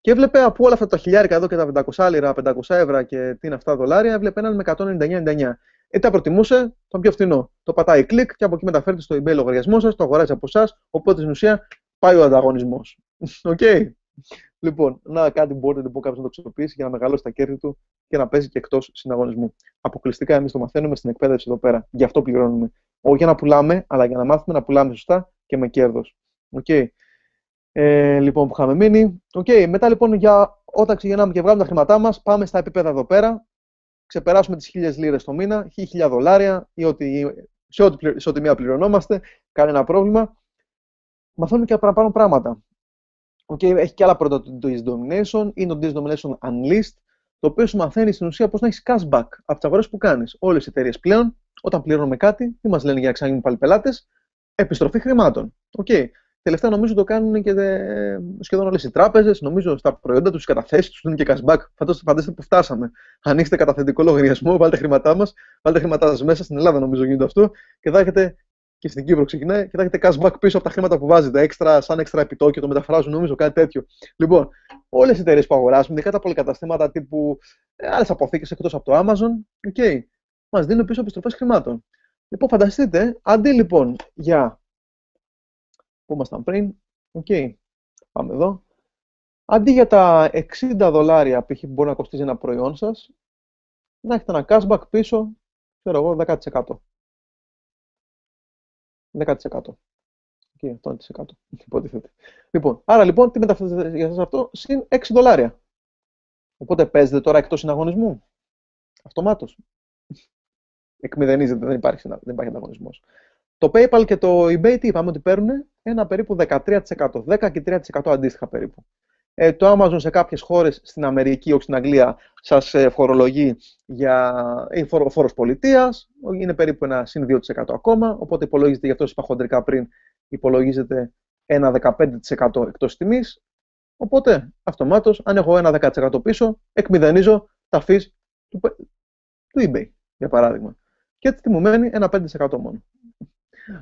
και έβλεπε από όλα αυτά τα χιλιάρικα εδώ και τα 500 λίρα, 500 ευρώ και τι είναι αυτά δολάρια, έβλεπε έναν με 199,99. Τα προτιμούσε τον πιο φθηνό. Το πατάει κλικ και από εκεί μεταφέρεται στο eBay λογαριασμό σας, το αγοράζει από εσάς, οπότε στην ουσία πάει ο ανταγωνισμός. Οκ. Λοιπόν, κάτι μπορείτε λοιπόν κάποιος να το αξιοποιήσει για να μεγαλώσει τα κέρδη του και να παίζει και εκτός συναγωνισμού. Αποκλειστικά εμείς το μαθαίνουμε στην εκπαίδευση εδώ πέρα. Γι' αυτό πληρώνουμε. Όχι για να πουλάμε, αλλά για να μάθουμε να πουλάμε σωστά και με κέρδος. Okay. Λοιπόν, που είχαμε μείνει. Μετά λοιπόν, όταν ξεκινάμε και βγάλουμε τα χρήματά μας, πάμε στα επίπεδα εδώ πέρα. Ξεπεράσουμε τις 1.000 λίρες το μήνα, 1.000 δολάρια ή σε ό,τι μία πληρωνόμαστε, κανένα πρόβλημα. Μαθαίνουμε και παραπάνω πράγματα. Έχει και άλλα πρώτα το Disdomination, είναι το Disdomination Unleashed, το οποίο σου μαθαίνει στην ουσία πώς να έχεις cashback από τις αγορές που κάνεις. Όλες οι εταιρείες πλέον, όταν πληρώνουμε κάτι, τι μας λένε για να ξαναγίνουν πάλι πελάτες? Επιστροφή χρημάτων. Τελευταία νομίζω το κάνουν και σχεδόν όλες οι τράπεζες. Νομίζω στα προϊόντα τους, στις καταθέσεις τους δίνουν και cashback. Φανταστείτε που φτάσαμε. Ανοίξτε καταθετικό λογαριασμό, βάλτε χρήματά μας, βάλτε χρήματά σας μέσα. Στην Ελλάδα νομίζω γίνεται αυτό. Και θα έχετε, και στην Κύπρο ξεκινάει, και θα έχετε cashback πίσω από τα χρήματα που βάζετε. Σαν έξτρα επιτόκιο, το μεταφράζουν νομίζω κάτι τέτοιο. Λοιπόν, όλες οι εταιρείες που αγοράζουν, ειδικά τα πολυκαταστήματα τύπου άλλες αποθήκες εκτός από το Amazon, μας δίνουν πίσω επιστροφές χρημάτων. Λοιπόν, φανταστείτε, αντί λοιπόν για. Πού ήμασταν πριν? Πάμε εδώ. Αντί για τα 60 δολάρια π.χ. που μπορεί να κοστίζει ένα προϊόν σας, να έχετε ένα cashback πίσω, ξέρω εγώ, 10%. 10%. 8%. Υποτίθεται. Λοιπόν, άρα λοιπόν, τι μεταφέρετε για σας αυτό? Συν 6 δολάρια. Οπότε παίζετε τώρα εκτός συναγωνισμού. Αυτομάτως. Εκμηδενίζεται, δεν υπάρχει ανταγωνισμός. Το PayPal και το eBay τι είπαμε ότι παίρνουν? Ένα περίπου 13%. 10 και 3% αντίστοιχα περίπου. Το Amazon σε κάποιες χώρες, στην Αμερική, όχι στην Αγγλία, σας φορολογεί για φόρος πολιτείας. Είναι περίπου ένα συν 2% ακόμα. Οπότε υπολογίζεται, γι' αυτό είπα χοντρικά πριν, υπολογίζεται ένα 15% εκτός τιμής. Οπότε, αυτομάτως, αν έχω ένα 10% πίσω, εκμηδενίζω τα fees του eBay, για παράδειγμα. Και έτσι τι μου μένει? Ένα 5% μόνο.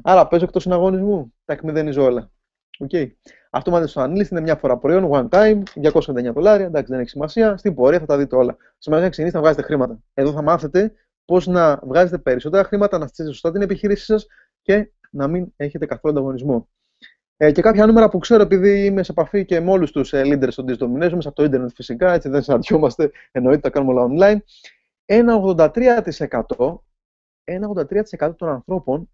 Άρα παίζω εκτός συναγωνισμού, τα εκμηδενίζω όλα. Αυτό μάλιστα στο Unleashed είναι μια φορά προϊόν, one time, 299 δολάρια, εντάξει, δεν έχει σημασία. Στην πορεία θα τα δείτε όλα. Σημασία να ξεκινήσετε να βγάζετε χρήματα. Εδώ θα μάθετε πώς να βγάζετε περισσότερα χρήματα, να στήσετε σωστά την επιχείρησή σας και να μην έχετε καθόλου ανταγωνισμό. Και κάποια νούμερα που ξέρω, επειδή είμαι σε επαφή και με όλους τους leaders των Disdomination, μέσα από το ίντερνετ φυσικά, έτσι δεν συναντιόμαστε, εννοείται, τα κάνουμε όλα online. Ένα 83% των ανθρώπων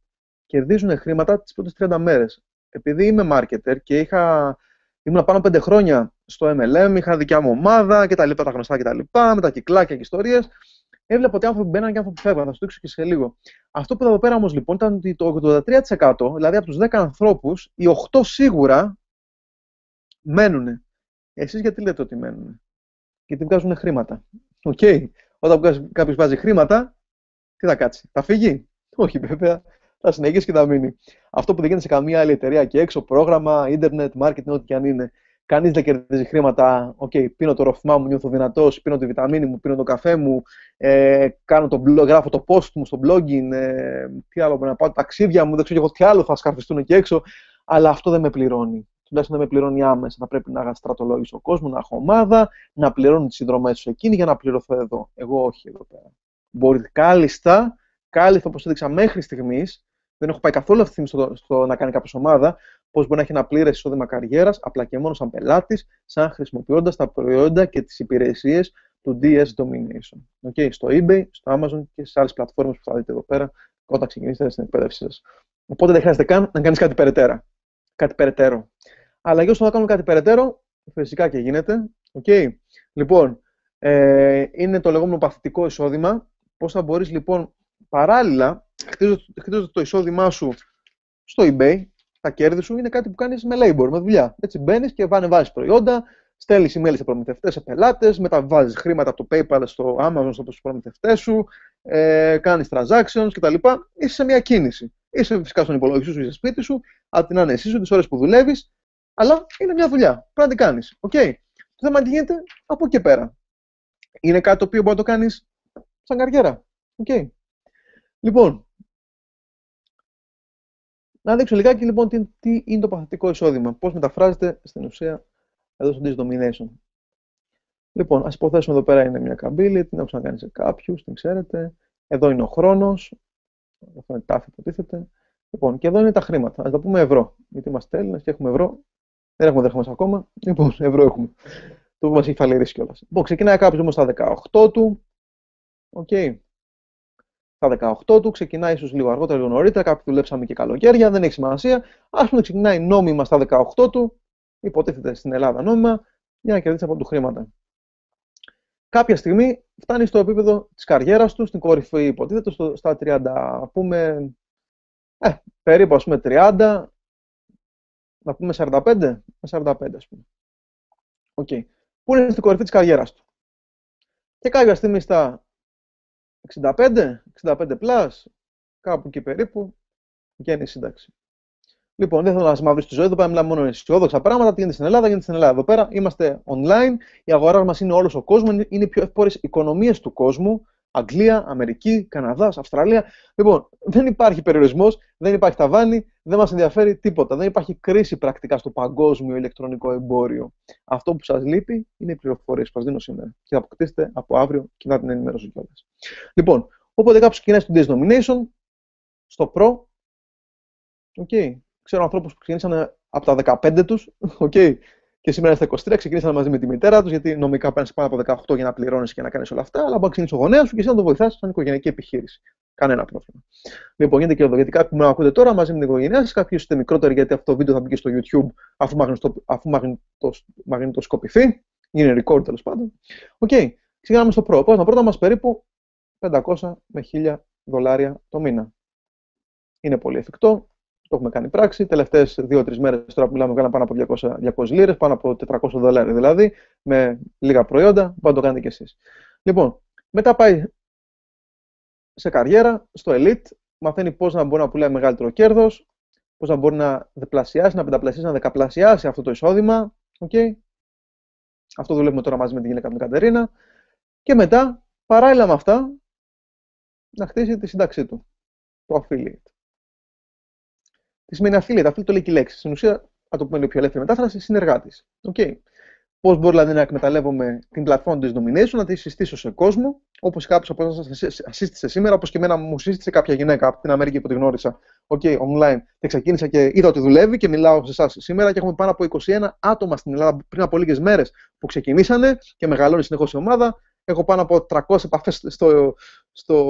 κερδίζουν χρήματα τις πρώτες 30 μέρες. Επειδή είμαι marketer και ήμουν πάνω 5 χρόνια στο MLM, είχα δικιά μου ομάδα και τα λοιπά, τα γνωστά και τα λοιπά, με τα κυκλάκια και ιστορίες, έβλεπα ότι άνθρωποι μπαίναν και άνθρωποι φεύγαν. Θα σου το δείξω και σε λίγο. Αυτό που είδα εδώ πέρα όμως λοιπόν ήταν ότι το 83%, δηλαδή από τους 10 ανθρώπους, οι 8 σίγουρα μένουν. Εσείς γιατί λέτε ότι μένουν? Γιατί βγάζουν χρήματα. Όταν κάποιος βάζει χρήματα, τι θα κάτσει? Θα φύγει? Όχι, βέβαια. Θα συνεχίσει και θα μείνει. Αυτό που δεν γίνεται σε καμία άλλη εταιρεία και έξω, πρόγραμμα, ίντερνετ, marketing, ό,τι και αν είναι. Κανείς δεν κερδίζει χρήματα. Πίνω το ροφημά μου, νιώθω δυνατός, πίνω τη βιταμίνη μου, πίνω το καφέ μου, γράφω το post μου στο blogging, τι άλλο μπορεί να πάω, ταξίδια μου, δεν ξέρω εγώ τι άλλο θα σκαρφιστούν εκεί έξω. Αλλά αυτό δεν με πληρώνει. Τουλάχιστον δεν με πληρώνει άμεσα. Θα πρέπει να στρατολόγησω ο κόσμο, να έχω ομάδα, να πληρώνω τις συνδρομές του εκείνη για να πληρωθώ εδώ. Εγώ όχι εδώ πέρα. Μπορείτε κάλλιστα, όπως έδειξα μέχρι στιγμής, δεν έχω πάει καθόλου αυτή τη στιγμή στο να κάνει κάποια ομάδα, πώς μπορεί να έχει ένα πλήρες εισόδημα καριέρας, απλά και μόνο σαν πελάτης, σαν χρησιμοποιώντας τα προϊόντα και τις υπηρεσίες του DS Domination. Στο eBay, στο Amazon και σε άλλες πλατφόρμες που θα δείτε εδώ πέρα όταν ξεκινήσετε στην εκπαίδευσή σας. Οπότε δεν χρειάζεται καν να κάνεις κάτι περαιτέρω. Αλλά για όσο να κάνουμε κάτι περαιτέρω, φυσικά και γίνεται. Λοιπόν, είναι το λεγόμενο παθητικό εισόδημα. Πώς θα μπορείς λοιπόν παράλληλα, χτίζοντας το εισόδημά σου στο eBay, τα κέρδη σου είναι κάτι που κάνεις με labor, με δουλειά. Έτσι μπαίνεις και βάζεις προϊόντα, στέλνεις email σε προμηθευτές, σε πελάτες, μεταβάζεις χρήματα από το PayPal στο Amazon στους προμηθευτές σου, κάνεις transactions κτλ. Είσαι σε μια κίνηση. Είσαι φυσικά στον υπολογιστή σου, είσαι σπίτι σου, από την άνεσή σου, τις ώρες που δουλεύεις, αλλά είναι μια δουλειά. Πρέπει να την κάνεις. Okay. Το θέμα τι γίνεται από εκεί πέρα. Είναι κάτι το οποίο μπορεί να το κάνεις σαν καριέρα. Okay. Λοιπόν, να δείξω λιγάκι λοιπόν τι είναι το παθητικό εισόδημα, πώς μεταφράζεται στην ουσία εδώ στο Disdomination. Λοιπόν, ας υποθέσουμε εδώ πέρα είναι μια καμπύλη, την έχω ξανακάνει σε κάποιους, την ξέρετε. Εδώ είναι ο χρόνος, αυτό είναι τάφη που υποτίθεται. Λοιπόν, και εδώ είναι τα χρήματα. Ας τα πούμε ευρώ, γιατί είμαστε Έλληνες και έχουμε ευρώ. Δεν έχουμε δέρμα μας ακόμα. Λοιπόν, ευρώ έχουμε. Το που μας έχει φαλυρίσει κιόλας. Λοιπόν, ξεκινάει κάποιος όμως στα 18 του. Okay. Στα 18 του, ξεκινάει ίσως λίγο αργότερα, λίγο νωρίτερα. Κάποιοι δουλέψαμε και καλοκαίρια, δεν έχει σημασία. Ας πούμε, ξεκινάει νόμιμα στα 18 του, υποτίθεται στην Ελλάδα νόμιμα, για να κερδίσει από του χρήματα. Κάποια στιγμή φτάνει στο επίπεδο της καριέρας του, στην κορυφή, υποτίθεται στα 30, πούμε, περίπου ας πούμε 30, να πούμε 45, με 45 ας πούμε. Okay. Που είναι στην κορυφή της καριέρας του. Και κάποια στιγμή στα 65 πλάς, κάπου εκεί περίπου, βγαίνει η σύνταξη. Λοιπόν, δεν θέλω να σας μαυρίσω τη ζωή, εδώ πέρα μιλάμε μόνο αισιόδοξα πράγματα. Τι γίνεται στην Ελλάδα, γίνεται στην Ελλάδα. Εδώ πέρα είμαστε online, η αγορά μας είναι όλος ο κόσμος, είναι οι πιο εύπορες οικονομίες του κόσμου. Αγγλία, Αμερική, Καναδάς, Αυστραλία. Λοιπόν, δεν υπάρχει περιορισμός, δεν υπάρχει ταβάνι, δεν μας ενδιαφέρει τίποτα. Δεν υπάρχει κρίση πρακτικά στο παγκόσμιο ηλεκτρονικό εμπόριο. Αυτό που σας λείπει είναι οι πληροφορίες που σας δίνω σήμερα. Και θα αποκτήσετε από αύριο και θα την ενημερώσω κιόλας. Λοιπόν, οπότε κάποιος ξεκινάει στο Disdomination, στο Pro. Okay. Ξέρω ανθρώπους που ξεκίνησαν από τα 15 τους, okay, και σήμερα στα 23 ξεκίνησαν μαζί με τη μητέρα τους, γιατί νομικά παίρνεις πάνω από 18 για να πληρώνεις και να κάνεις όλα αυτά, αλλά μπορεί να ξεκινήσει ο γονέας σου και εσύ να το βοηθάς σαν οικογενειακή επιχείρηση. Κανένα πρόβλημα. Λοιπόν, γίνεται και εδώ, γιατί κάποιοι με ακούτε τώρα μαζί με την οικογένειά σας, κάποιοι είστε μικρότεροι, γιατί αυτό το βίντεο θα μπει και στο YouTube αφού μαγνητοσκοπηθεί, είναι record τέλος πάντων. Okay. Ξεκινάμε στο Pro. Τα πρώτα μας περίπου 500 με $1,000 το μήνα. Είναι πολύ εφικτό. Το έχουμε κάνει πράξη. Τελευταίες 2-3 μέρες τώρα που μιλάμε, βγάλαμε πάνω από 200 λίρες, πάνω από $400 δηλαδή, με λίγα προϊόντα. Μπορείτε να το κάνετε κι εσείς. Λοιπόν, μετά πάει σε καριέρα, στο Elite, μαθαίνει πώς να μπορεί να πουλάει μεγαλύτερο κέρδος, πώς να μπορεί να διπλασιάσει, να πενταπλασιάσει, να δεκαπλασιάσει αυτό το εισόδημα. Okay. Αυτό δουλεύουμε τώρα μαζί με την γυναίκα μου, την Κατερίνα. Και μετά, παράλληλα με αυτά, να χτίσει τη σύνταξή του, το affiliate. Τι σημαίνει affiliate? Affiliate το λέει και η λέξη. Στην ουσία, να το πούμε πιο ελεύθερη μετάφραση, συνεργάτης. Okay. Πώς μπορώ δηλαδή να εκμεταλλεύομαι την πλατφόρμα της Domination, να τη συστήσω σε κόσμο, όπως κάποιος από εσάς σύστησε σήμερα, όπως και εμένα μου σύστησε κάποια γυναίκα από την Αμερική που τη γνώρισα, online, και ξεκίνησα και είδα ότι δουλεύει και μιλάω σε εσάς σήμερα και έχουμε πάνω από 21 άτομα στην Ελλάδα πριν από λίγες μέρες που ξεκινήσανε και μεγαλώνει συνεχώς η ομάδα. Έχω πάνω από 300 επαφές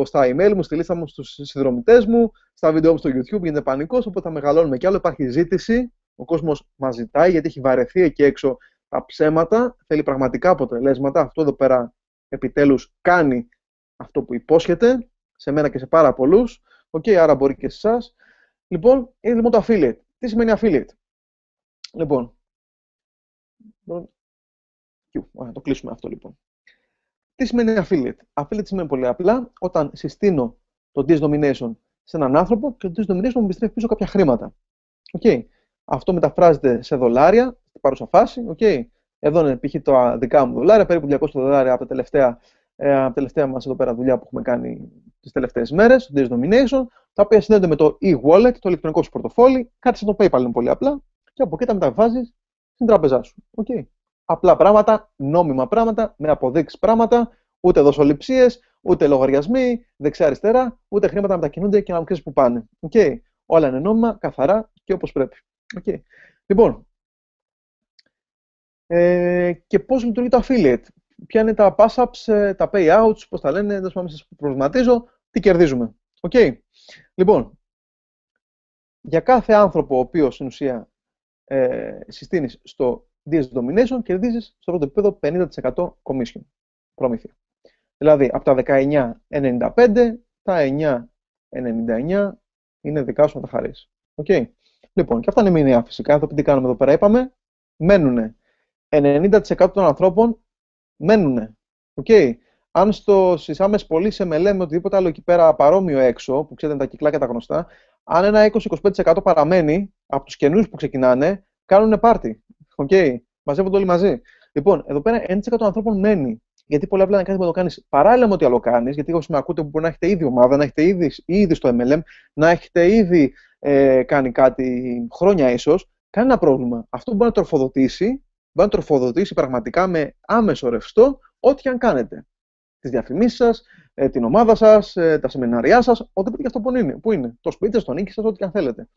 στα email μου, στη λίστα μου, στους συνδρομητές μου, στα βίντεο μου στο YouTube, γίνεται πανικός, οπότε θα μεγαλώνουμε κι άλλο. Υπάρχει ζήτηση, ο κόσμος μας ζητάει γιατί έχει βαρεθεί εκεί έξω τα ψέματα, θέλει πραγματικά αποτελέσματα. Αυτό εδώ πέρα επιτέλους κάνει αυτό που υπόσχεται, σε μένα και σε πάρα πολλούς. Άρα μπορεί και σε εσάς. Λοιπόν, είναι λοιπόν το affiliate. Τι σημαίνει affiliate? Λοιπόν, το κλείσουμε αυτό λοιπόν. Τι σημαίνει affiliate? Affiliate σημαίνει πολύ απλά όταν συστήνω το Disdomination σε έναν άνθρωπο και το Disdomination μου επιστρέφει πίσω κάποια χρήματα. Αυτό μεταφράζεται σε δολάρια, στην παρούσα φάση. Εδώ είναι π.χ. τα δικά μου δολάρια, περίπου $200 από τα τελευταία μας εδώ πέρα δουλειά που έχουμε κάνει τις τελευταίες μέρες, το Disdomination, τα οποία συνδέονται με το e-wallet, το ηλεκτρονικό σου πορτοφόλι, κάτι σαν το PayPal είναι πολύ απλά, και από εκεί τα μεταβάζεις στην τράπεζά σου. Απλά πράγματα, νόμιμα πράγματα, με αποδείξεις πράγματα, ούτε δοσοληψίες, ούτε λογαριασμοί, δεξιά-αριστερά, ούτε χρήματα να μετακινούνται και να ξέρεις που πάνε. Όλα είναι νόμιμα, καθαρά και όπως πρέπει. Λοιπόν, και πώς λειτουργεί το affiliate? Ποια είναι τα pass-ups, τα payouts, πώς τα λένε, δεν σας προβληματίζω, τι κερδίζουμε. Λοιπόν, για κάθε άνθρωπο ο οποίος στην ουσία συστήνεις στο Disdomination, κερδίζεις στο πρώτο επίπεδο 50% commission, προμήθεια. Δηλαδή, από τα 19,95, τα 9,99 είναι δικά σου να τα χαρίσεις. Λοιπόν, και αυτά είναι μηνιαία φυσικά. Τι κάνουμε εδώ πέρα, είπαμε, μένουν 90% των ανθρώπων μένουν. αν στις άμεσες πωλήσεις MLM με οτιδήποτε άλλο εκεί πέρα παρόμοιο έξω, που ξέρετε τα κυκλάκια τα γνωστά, αν ένα 20-25% παραμένει από τους καινούριους που ξεκινάνε, κάνουν πάρτι. Okay. Μαζεύονται όλοι μαζί. Λοιπόν, εδώ πέρα 1% των ανθρώπων μένει. Γιατί πολλά απλά είναι κάτι που το κάνει παράλληλα με ό,τι άλλο κάνει. Γιατί όσοι με ακούτε, μπορεί να έχετε ήδη ομάδα, να έχετε ήδη στο MLM, να έχετε ήδη κάνει κάτι χρόνια ίσως. Κανένα πρόβλημα. Αυτό μπορεί να τροφοδοτήσει πραγματικά με άμεσο ρευστό ό,τι και αν κάνετε. Τις διαφημίσεις σας, την ομάδα σας, τα σεμινάριά σας, οτιδήποτε και αυτό που είναι. Το σπίτι σας, το νίκη σας, ό,τι και αν θέλετε.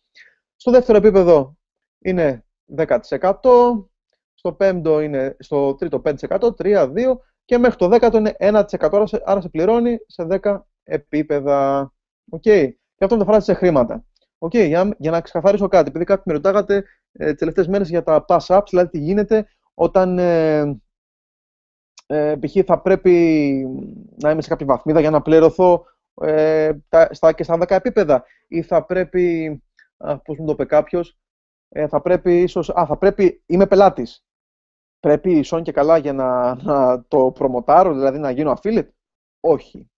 Στο δεύτερο επίπεδο είναι 10%, στο τρίτο 5%, 3, 2 και μέχρι το 10% είναι 1%, άρα σε πληρώνει σε 10 επίπεδα. Okay. Και αυτό μεταφράζεται σε χρήματα. Okay. Για να ξεκαθαρίσω κάτι, επειδή κάποιοι με ρωτάγατε τις τελευταίες μέρες για τα pass-ups, δηλαδή τι γίνεται όταν π.χ. θα πρέπει να είμαι σε κάποια βαθμίδα για να πληρωθώ και στα 10 επίπεδα, ή θα πρέπει, πώς μου το είπε κάποιος, θα πρέπει, είμαι πελάτης. Πρέπει σόν και καλά για να το προμοτάρω, δηλαδή να γίνω affiliate. Όχι.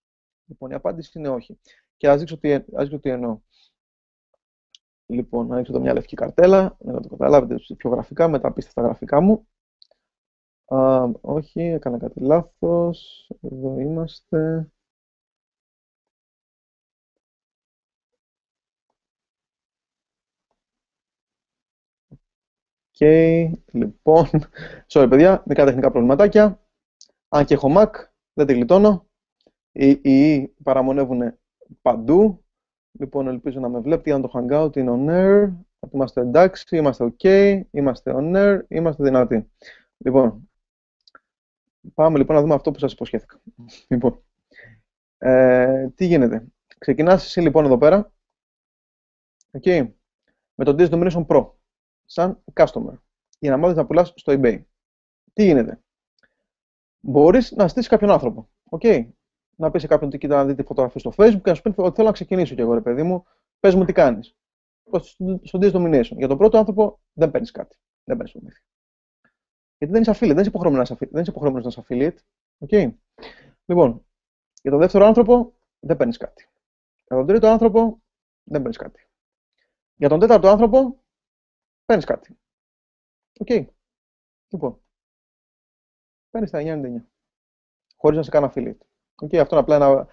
Λοιπόν, η απάντηση είναι όχι. Και ας δείξω τι εννοώ. Λοιπόν, να ανοίξω εδώ μια λευκή καρτέλα, να το καταλάβετε πιο γραφικά, με τα απίστευτα γραφικά μου. Όχι, έκανα κάτι λάθος. Εδώ είμαστε. Λοιπόν, sorry παιδιά, μικρά τεχνικά προβληματάκια. Αν και έχω Mac, δεν τη γλιτώνω. Οι παραμονεύουν παντού. Λοιπόν, ελπίζω να με βλέπετε. Αν το Hangout είναι on air, είμαστε εντάξει, είμαστε ok, είμαστε on air, είμαστε δυνατοί. Λοιπόν, πάμε λοιπόν να δούμε αυτό που σας υποσχέθηκα. Λοιπόν, τι γίνεται. Ξεκινάς εσύ λοιπόν εδώ πέρα, okay, με το Digital Domination Pro, σαν customer, για να μάθεις να πουλάς στο eBay. Τι γίνεται. Μπορείς να στήσεις κάποιον άνθρωπο, okay. Να πεις σε κάποιον ότι κοίτα να δει τη φωτογραφία στο Facebook και να σου πει ότι θέλω να ξεκινήσω κι εγώ, ρε παιδί μου, πες μου τι κάνεις. Στο Digital Domination. Για τον πρώτο άνθρωπο δεν παίρνεις κάτι. Δεν παίρνεις προμήθεια. Γιατί δεν είσαι affiliate, δεν είσαι υποχρεωμένος να είσαι affiliate. Okay. Λοιπόν, για τον δεύτερο άνθρωπο δεν παίρνεις κάτι. Για τον τρίτο άνθρωπο δεν παίρνεις κάτι. Για τον τέταρτο άνθρωπο παίρνεις κάτι. Okay. Λοιπόν, παίρνεις τα 9,99. Χωρίς να σε κάνω affiliate. Okay. Αυτό είναι απλά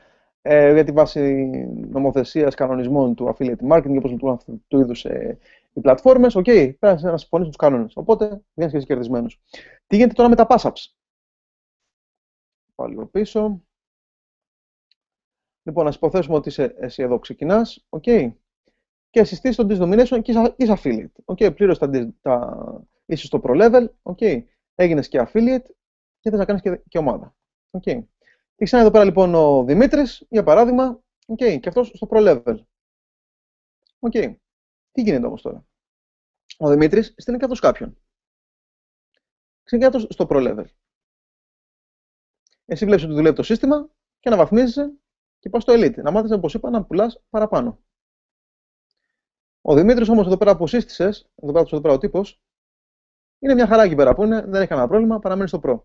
για τη βάση νομοθεσίας κανονισμών του affiliate marketing και πώς λειτουργούν αυτού του είδους οι πλατφόρμες. Okay. Πρέπει να συμφωνείς τους κανόνες. Οπότε βγαίνεις και εσύ κερδισμένος. Τι γίνεται τώρα με τα pass-ups. Πάω λίγο πίσω. Λοιπόν, να υποθέσουμε ότι εσύ εδώ ξεκινάς. Okay. Και συστήσεις τον Digital Domination και είσαι affiliate. Okay. Πλήρωσες είσαι στο Pro Level. Okay. Έγινες και affiliate και θες να κάνεις και ομάδα. Okay. Και ξανά εδώ πέρα λοιπόν ο Δημήτρης, για παράδειγμα, okay, και αυτός στο Pro Level. Okay. Τι γίνεται όμως τώρα. Ο Δημήτρης στέλνει και αυτός κάποιον. Ξεκινάει αυτός στο Pro Level. Εσύ βλέπεις ότι δουλεύει το σύστημα και αναβαθμίζεσαι και πας στο Elite. Να μάθεις, όπως είπα, να πουλάς παραπάνω. Ο Δημήτρης όμως εδώ πέρα που σύστησες, εδώ πέρα ο τύπος, είναι μια χαρά εκεί πέρα που είναι, δεν έχει κανένα πρόβλημα, παραμένει στο Pro.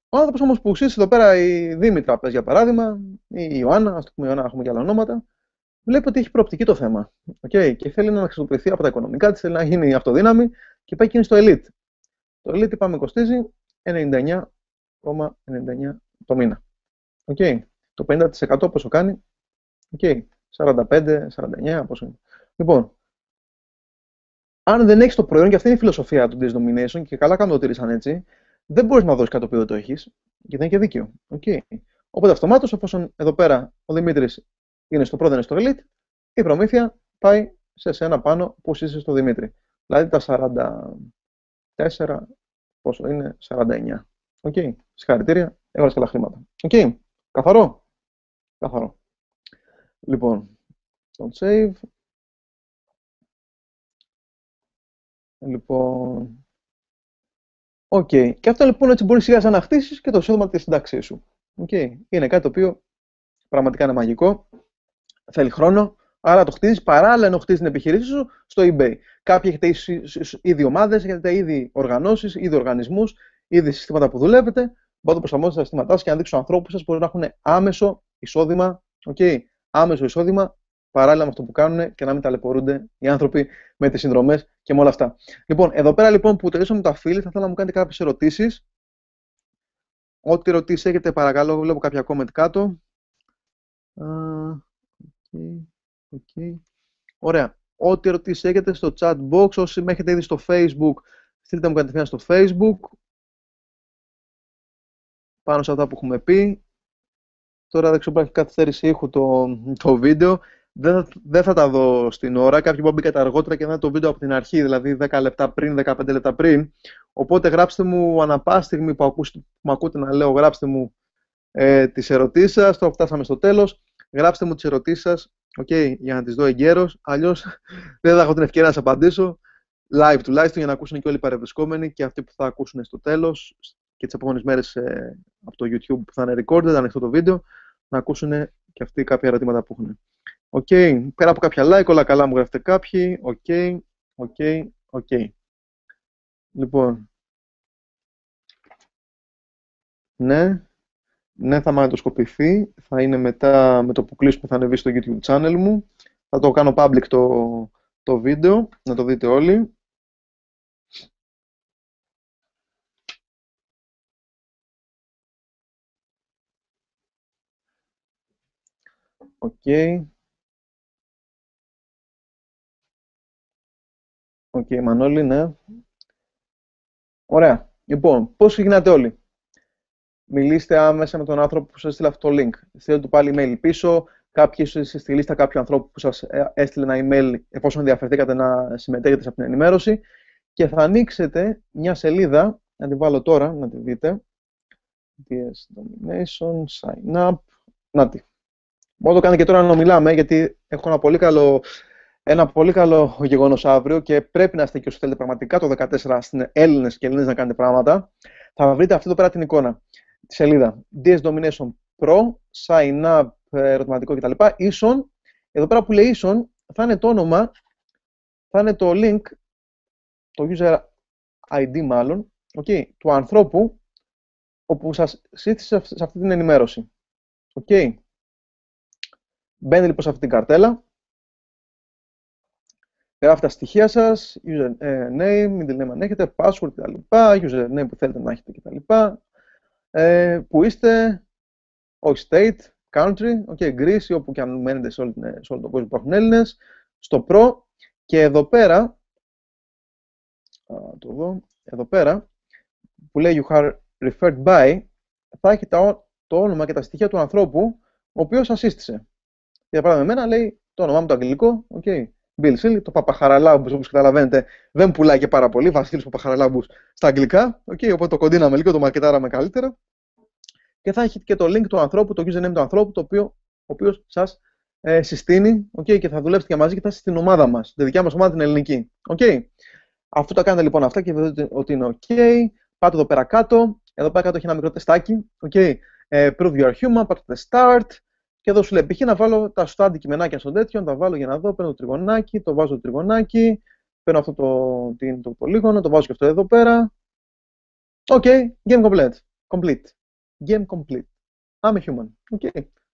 Ο άνθρωπος όμως που σύστησε εδώ πέρα, η Δήμητρα, πες για παράδειγμα, ή η Ιωάννα, ας το πούμε Ιωάννα, έχουμε και άλλα ονόματα, βλέπει ότι έχει προοπτική το θέμα. Okay, και θέλει να εξοπλιστεί από τα οικονομικά της, θέλει να γίνει αυτοδύναμη και πάει και είναι στο Elite. Το Elite είπαμε κοστίζει 99,99 το μήνα. Okay. Το 50% πόσο κάνει, okay. 45, 49, πόσο είναι. Λοιπόν, αν δεν έχεις το προϊόν, και αυτή είναι η φιλοσοφία του Digital Domination, και καλά κάνουν το τήρησαν έτσι, δεν μπορείς να δώσεις κάτι το οποίο δεν το έχεις, και δεν είναι και δίκαιο. Okay. Οπότε αυτομάτως, εφόσον εδώ πέρα ο Δημήτρης είναι στο Pro, δεν είναι στο Elite, η προμήθεια πάει σε σένα πάνω που είσαι στο Δημήτρη. Δηλαδή τα 44, πόσο είναι, 49. Okay. Συγχαρητήρια, έβαλες καλά χρήματα. Okay. Καθαρό. Καθαρό. Λοιπόν, don't save. Λοιπόν, okay. Και αυτό λοιπόν έτσι μπορεί σιγά να χτίσεις και το εισόδημα της συντάξής σου. Okay. Είναι κάτι το οποίο πραγματικά είναι μαγικό. Θέλει χρόνο, άρα το χτίζεις παράλληλα ενώ χτίζεις την επιχειρήση σου στο eBay. Κάποιοι έχετε ήδη ομάδες, έχετε ήδη οργανώσεις, ήδη οργανισμούς, ήδη συστήματα που δουλεύετε. Μπορείτε να προσαρμόσετε τα συστήματά σας και να δείξουν στους ανθρώπους σας μπορεί να έχουν άμεσο εισόδημα, okay, άμεσο εισόδημα παράλληλα με αυτό που κάνουν και να μην ταλαιπωρούνται οι άνθρωποι με τις συνδρομές και με όλα αυτά. Λοιπόν, εδώ πέρα λοιπόν που τελειώσαμε τα affiliate, θα ήθελα να μου κάνετε κάποιες ερωτήσεις. Ό,τι ερωτήσεις έχετε, παρακαλώ, βλέπω κάποια comment κάτω. Okay. Ωραία. Ό,τι ερωτήσεις έχετε στο chat box, όσοι με έχετε ήδη στο Facebook, στείλτε μου κατευθείαν στο Facebook. Πάνω σε αυτά που έχουμε πει. Τώρα δεν ξέρω, υπάρχει καθυστέρηση ήχου το βίντεο. Δεν θα τα δω στην ώρα. Κάποιοι που μπήκατε αργότερα και δεν το βίντεο από την αρχή, δηλαδή 10 λεπτά πριν, 15 λεπτά πριν. Οπότε γράψτε μου ανά πάση στιγμή που με ακούτε να λέω, γράψτε μου τις ερωτήσεις σας. Τώρα φτάσαμε στο τέλος. Γράψτε μου τις ερωτήσεις σας, okay, για να τις δω εγκαίρως. Αλλιώς δεν θα έχω την ευκαιρία να σας απαντήσω. Live τουλάχιστον, για να ακούσουν και όλοι οι παρευρισκόμενοι και αυτοί που θα ακούσουν στο τέλος και τις επόμενες μέρες από το YouTube που θα είναι recorded, ανοιχτό το βίντεο, να ακούσουν και αυτοί κάποια ερωτήματα που έχουν. Okay. Πέρα από κάποια like, όλα καλά μου γράφετε κάποιοι. Okay. Λοιπόν. Ναι, θα μαγνητοσκοπηθεί. Θα είναι μετά με το που κλείσουμε, θα ανεβεί στο YouTube channel μου. Θα το κάνω public το βίντεο, να το δείτε όλοι. Οκ, Μανώλη, ναι. Ωραία. Λοιπόν, πώς ξεκινάτε όλοι. Μιλήστε άμεσα με τον άνθρωπο που σας έστειλε αυτό το link. Στείλτε του πάλι email πίσω. Κάποιοι ίσως είστε στη λίστα κάποιου ανθρώπου που σας έστειλε ένα email εφόσον ενδιαφερθήκατε να συμμετέχετε σε αυτήν την ενημέρωση. Και θα ανοίξετε μια σελίδα, να τη βάλω τώρα, να τη δείτε. DS Domination, Sign Up. Να τη. Μπορώ να το κάνετε και τώρα να μιλάμε, γιατί έχω ένα πολύ καλό γεγονός αύριο και πρέπει να είστε και όσοι θέλετε πραγματικά το 14 στην Έλληνες και Ελληνές να κάνετε πράγματα. Θα βρείτε αυτή εδώ πέρα την εικόνα, τη σελίδα DS Domination Pro, Sign Up, ερωτηματικό κτλ. Ίσον, εδώ πέρα που λέει ίσον, θα είναι το όνομα, θα είναι το link, το user ID μάλλον, okay, του ανθρώπου όπου σας σύστησε σε αυτή την ενημέρωση. Okay. Μπαίνετε λοιπόν σε αυτή την καρτέλα. Γράφετε τα στοιχεία σας, username, middle name αν έχετε, password κτλ. Username που θέλετε να έχετε κτλ. Που είστε, όχι state, country, Greece ή όπου και αν μένετε σε όλο τον κόσμο που υπάρχουν Έλληνες, στο Pro και εδώ πέρα, εδώ πέρα, που λέει you are referred by, θα έχει το όνομα και τα στοιχεία του ανθρώπου ο οποίος σας σύστησε. Για παράδειγμα, εμένα λέει το όνομά μου το αγγλικό, Bill Silly, το Παπαχαραλάμπους, όπως καταλαβαίνετε, δεν πουλάει και πάρα πολύ. Βασίλης Παπαχαραλάμπους στα αγγλικά. Οπότε το κοντίναμε λίγο, το μαρκετάραμε καλύτερα. Και θα έχει και το link του ανθρώπου, το username του ανθρώπου, ο οποίος σας συστήνει και θα δουλέψετε και μαζί και θα είστε στην ομάδα μας. Τη δικιά μας ομάδα την ελληνική. Αφού τα κάνετε λοιπόν αυτά και vedete ότι είναι πάτε εδώ πέρα κάτω. Εδώ πέρα κάτω έχει ένα μικρό τεστάκι. Prove you are human, πάτε start. Και εδώ σου λέει π.χ. να βάλω τα σωστά αντικειμενάκια στον τέτοιο, να τα βάλω για να δω. Παίρνω το τριγωνάκι, το βάζω το τριγωνάκι, παίρνω αυτό το πολύγωνο, το βάζω και αυτό εδώ πέρα. Game complete. Game complete. I'm a human.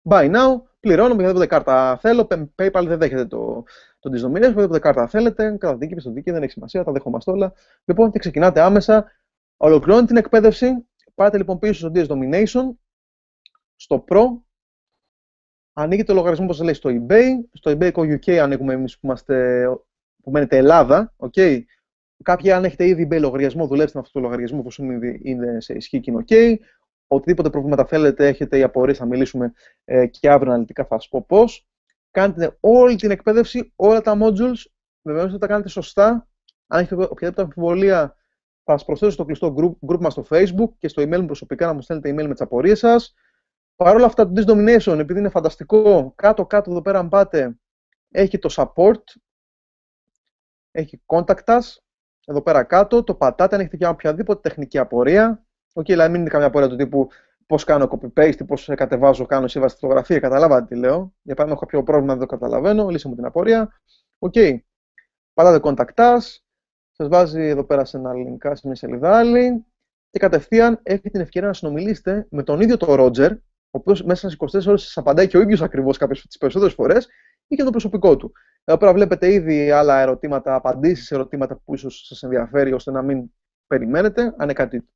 Buy now, πληρώνω με οποιαδήποτε κάρτα θέλω. PayPal δεν δέχεται το Disdomination, οποιαδήποτε κάρτα θέλετε. Κατά δίκη, πιστοδίκη, δεν έχει σημασία, τα δεχόμαστε όλα. Λοιπόν, και ξεκινάτε άμεσα. Ολοκληρώνει την εκπαίδευση. Πάτε λοιπόν πίσω στο DS Domination, στο Pro. Ανοίγει το λογαριασμό, όπως λέει, στο eBay. Στο eBay UK ανοίγουμε εμείς που μένετε Ελλάδα. Κάποιοι, αν έχετε ήδη eBay λογαριασμό, δουλέψτε με αυτό το λογαριασμό, όπως είναι σε ισχύ και είναι Οτιδήποτε προβλήματα θέλετε, έχετε ή απορίες, θα μιλήσουμε και αύριο αναλυτικά, θα σας πω πώς. Κάντε όλη την εκπαίδευση, όλα τα modules. Βεβαίως ότι τα κάνετε σωστά. Αν έχετε οποιαδήποτε αμφιβολία, θα σας προσθέσω στο κλειστό group μας στο Facebook και στο email μου προσωπικά να μου στέλνετε email με τις απορίες σας. Παρ' όλα αυτά, το Disdomination, επειδή είναι φανταστικό, κάτω-κάτω εδώ πέρα, αν πάτε, έχει το support, έχει contact us, εδώ πέρα κάτω, το πατάτε αν έχετε και οποιαδήποτε τεχνική απορία. Δηλαδή μην είναι καμιά απορία του τύπου πώς κάνω copy-paste, πώς κατεβάζω, κάνω σύμβαση στη φωτογραφία, καταλάβατε τι λέω. Για παράδειγμα, έχω κάποιο πρόβλημα, δεν το καταλαβαίνω, λύσε μου την απορία. Πατάτε contact us, σας βάζει εδώ πέρα σε ένα link, σε μια σελίδα άλλη. και κατευθείαν έχετε την ευκαιρία να συνομιλήσετε με τον ίδιο τον Ρότζερ, ο οποίος μέσα στις 24 ώρες σας απαντάει και ο ίδιος ακριβώς τις περισσότερες φορές, ή και το προσωπικό του. Εδώ πέρα βλέπετε ήδη άλλα ερωτήματα, απαντήσεις σε ερωτήματα που ίσως σας ενδιαφέρει, ώστε να μην περιμένετε, αν είναι κάτι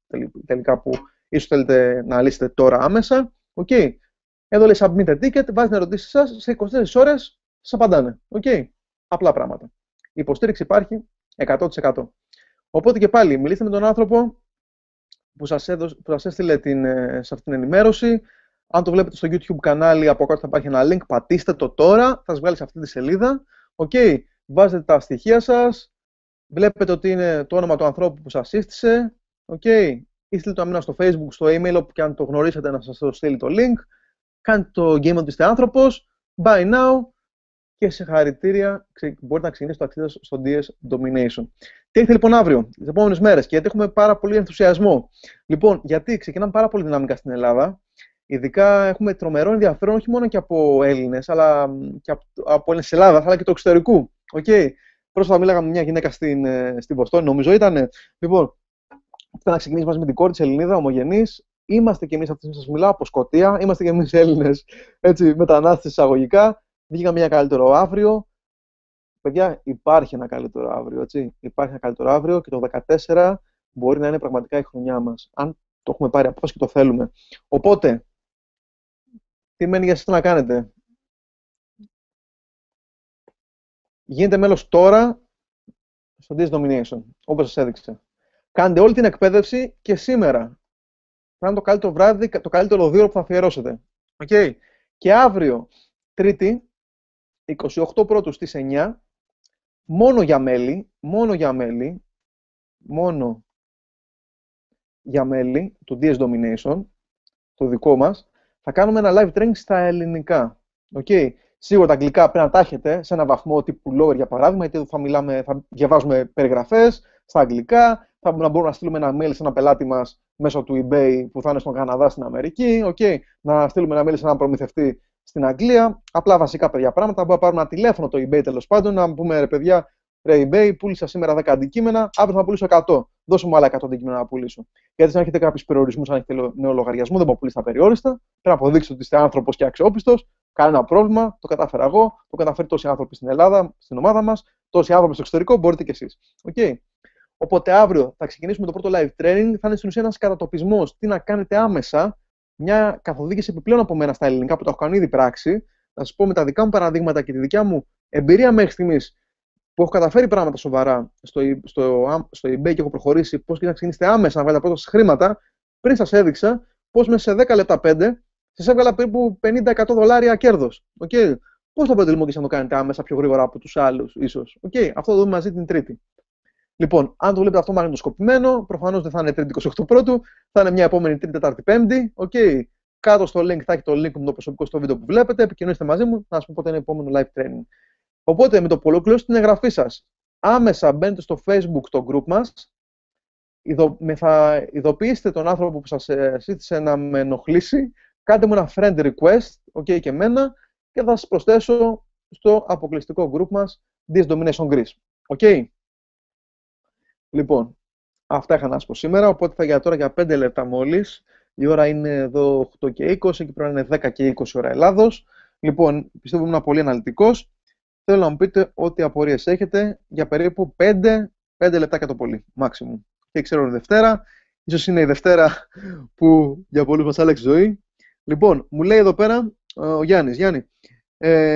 τελικά που ίσως θέλετε να λύσετε τώρα άμεσα. Okay. Εδώ λέει submit a ticket, βάζει την ερωτήση σας, σε 24 ώρες σας απαντάνε. Okay. Απλά πράγματα. Η υποστήριξη υπάρχει 100%. Οπότε και πάλι, μιλήστε με τον άνθρωπο που σας έστειλε σε αυτή την ενημέρωση. Αν το βλέπετε στο YouTube κανάλι, από κάτω θα υπάρχει ένα link, πατήστε το τώρα, θα σας βγάλει σε αυτή τη σελίδα. Okay. Βάζετε τα στοιχεία σας, βλέπετε ότι είναι το όνομα του ανθρώπου που σας σύστησε. Okay. Ή στείλτε το αμήνα στο Facebook, στο email, όπου και αν το γνωρίσετε να σας το στείλει το link. Κάντε το game ότι είστε άνθρωπος, buy now και συγχαρητήρια, μπορείτε να ξεκινήσετε το ταξίδι σας στο DS Domination. Τι έχετε λοιπόν αύριο, τις επόμενες μέρες, και γιατί έχουμε πάρα πολύ ενθουσιασμό. Λοιπόν, γιατί ξεκινάμε πάρα πολύ δυναμικά στην Ελλάδα. Ειδικά έχουμε τρομερό ενδιαφέρον όχι μόνο και από Έλληνες, αλλά και από Έλληνες της Ελλάδας, αλλά και του εξωτερικού. Okay. Πρόσφατα μίλαγα με μια γυναίκα στην Βοστόνη, νομίζω ήταν. Λοιπόν, θα να ξεκινήσει μαζί με την κόρη της Ελληνίδα, ομογενής. Είμαστε κι εμείς, αυτή τη στιγμή σας μιλάω, από Σκωτία. Είμαστε κι εμείς Έλληνες, έτσι, μετανάστες εισαγωγικά. Βγήκαμε για καλύτερο αύριο. Παιδιά, υπάρχει ένα καλύτερο αύριο, έτσι. Υπάρχει ένα καλύτερο αύριο και το 2014 μπορεί να είναι πραγματικά η χρονιά μας. Αν το έχουμε πάρει απόφαση και το θέλουμε. Οπότε, τι μένει για εσάς να κάνετε? Γίνετε μέλος τώρα στο DS Domination, όπως σας έδειξε. Κάντε όλη την εκπαίδευση και σήμερα. Θα είναι το καλύτερο βράδυ, το καλύτερο 2 ώρο που θα αφιερώσετε. Okay. Και αύριο, Τρίτη, 28 Πρώτου στις 9, μόνο για μέλη του DS Domination, το δικό μας, θα κάνουμε ένα live training στα ελληνικά. Okay. Σίγουρα τα αγγλικά πρέπει να τα έχετε σε ένα βαθμό τύπου lower, για παράδειγμα, γιατί θα διαβάζουμε περιγραφές στα αγγλικά, θα μπορούμε να στείλουμε ένα mail σε ένα πελάτη μας μέσω του eBay που θα είναι στον Καναδά, στην Αμερική, okay. Να στείλουμε ένα mail σε έναν προμηθευτή στην Αγγλία. Απλά βασικά παιδιά πράγματα. Μπορούμε να πάρουμε ένα τηλέφωνο το eBay, τέλος πάντων, να πούμε ρε παιδιά, ρε eBay, πούλησα σήμερα 10 αντικείμενα, αύριο θα πουλήσω 100. Δώσε μου άλλα 100 αντικείμενα να πουλήσω. Γιατί αν έχετε κάποιους περιορισμούς, αν έχετε νέο λογαριασμό, δεν μπορείτε να πουλήσετε απεριόριστα. Πρέπει να αποδείξετε ότι είστε άνθρωπος και αξιόπιστος. Κανένα πρόβλημα, το κατάφερα εγώ, το καταφέρει τόσοι άνθρωποι στην Ελλάδα, στην ομάδα μας, τόσοι άνθρωποι στο εξωτερικό, μπορείτε κι εσείς. Okay. Οπότε αύριο θα ξεκινήσουμε το πρώτο live training. Θα είναι στην ουσία ένας κατατοπισμός. Τι να κάνετε άμεσα, μια καθοδήγηση επιπλέον από μένα στα ελληνικά που το έχω κάνει ήδη πράξη. Να σας πω με τα δικά μου παραδείγματα και τη δικιά μου εμπειρία μέχρι στιγμής που έχω καταφέρει πράγματα σοβαρά στο eBay και έχω προχωρήσει. Πώς και να ξεκινήσετε άμεσα να βάλετε πρώτα σας χρήματα. Πριν σας έδειξα πώς μέσα σε 10 λεπτά 5 σας έβγαλα περίπου $50-100 κέρδος. Okay. Πώς θα μπορείτε να το κάνετε άμεσα πιο γρήγορα από τους άλλους, ίσως. Okay. Αυτό το δούμε μαζί την Τρίτη. Λοιπόν, αν το βλέπετε αυτό μαγνητοσκοπημένο, προφανώς δεν θα είναι Τρίτη 28 Πρώτου, θα είναι μια επόμενη Τρίτη, Τετάρτη, Πέμπτη. Okay. Κάτω στο link θα έχει το link με το προσωπικό στο βίντεο που βλέπετε. Επικοινωνήστε μαζί μου, θα σας πω πότε είναι επόμενο live training. Οπότε, με το που ολοκληρώσετε την εγγραφή σας, άμεσα μπαίνετε στο Facebook το group μας, θα ειδοποιήσετε τον άνθρωπο που σας ζήτησε να με ενοχλήσει, κάντε μου ένα friend request, okay, και εμένα, και θα σας προσθέσω στο αποκλειστικό group μας DS Domination Greece. Okay. Λοιπόν, αυτά είχα να σας πω σήμερα, οπότε θα για τώρα για 5 λεπτά μόλις. Η ώρα είναι εδώ 8 και 20 και πρέπει να είναι 10 και 20 ώρα Ελλάδος. Λοιπόν, πιστεύω ήμουν πολύ αναλυτικός. Θέλω να μου πείτε ό,τι απορίες έχετε για περίπου 5 λεπτάκια το πολύ, maximum. Και ξέρω είναι Δευτέρα, ίσως είναι η Δευτέρα που για πολλούς μας άλλαξε ζωή. Λοιπόν, μου λέει εδώ πέρα ο Γιάννης, Γιάννη,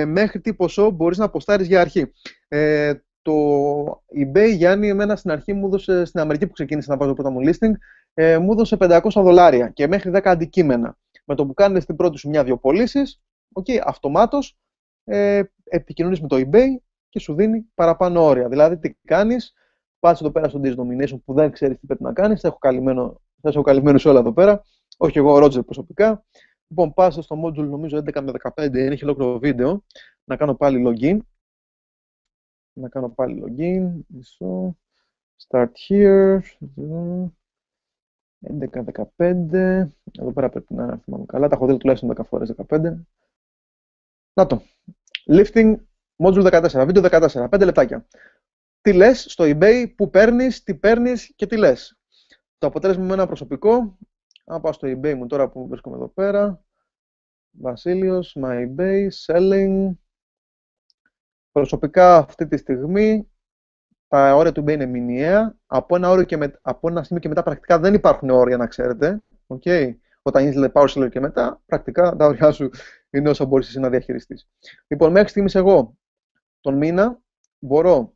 μέχρι τι ποσό μπορείς να αποστάρεις για αρχή? Το eBay, Γιάννη, εμένα στην αρχή μου έδωσε, στην Αμερική που ξεκίνησε να βάζω πρώτα μου listing, μου έδωσε $500 και μέχρι 10 αντικείμενα. Με το που κάνεις την πρώτη σου μια-δυο πωλήσεις, okay, αυτομάτως επικοινωνείς με το eBay και σου δίνει παραπάνω όρια. Δηλαδή, τι κάνεις, πας εδώ πέρα στο DS Domination που δεν ξέρεις τι πρέπει να κάνεις, θα έχω καλυμμένο σε όλα εδώ πέρα, όχι εγώ, ο Ρότζερ προσωπικά. Λοιπόν, πας στο module, νομίζω 11 με 15, έχει ολόκληρο βίντεο, να κάνω πάλι login. Μισό. Start here. 11-15. Εδώ πέρα πρέπει να θυμάμαι καλά. Τα έχω δει τουλάχιστον 10 φορές 15. Να το. Lifting module 14. Βίντεο 14. 5 λεπτάκια. Τι λες στο eBay, που παίρνεις, τι παίρνεις και τι λες. Το αποτέλεσμα με ένα προσωπικό. Αν πάω στο eBay μου τώρα που βρίσκομαι εδώ πέρα. Βασίλειος, my eBay, selling. Προσωπικά αυτή τη στιγμή τα όρια του eBay είναι μηνιαία. Από ένα σημείο και μετά πρακτικά δεν υπάρχουν όρια, να ξέρετε. Okay. Όταν είσαι power seller και μετά, πρακτικά τα όρια σου είναι όσα μπορείς εσύ να διαχειριστείς. Λοιπόν, μέχρι στιγμής εγώ τον μήνα μπορώ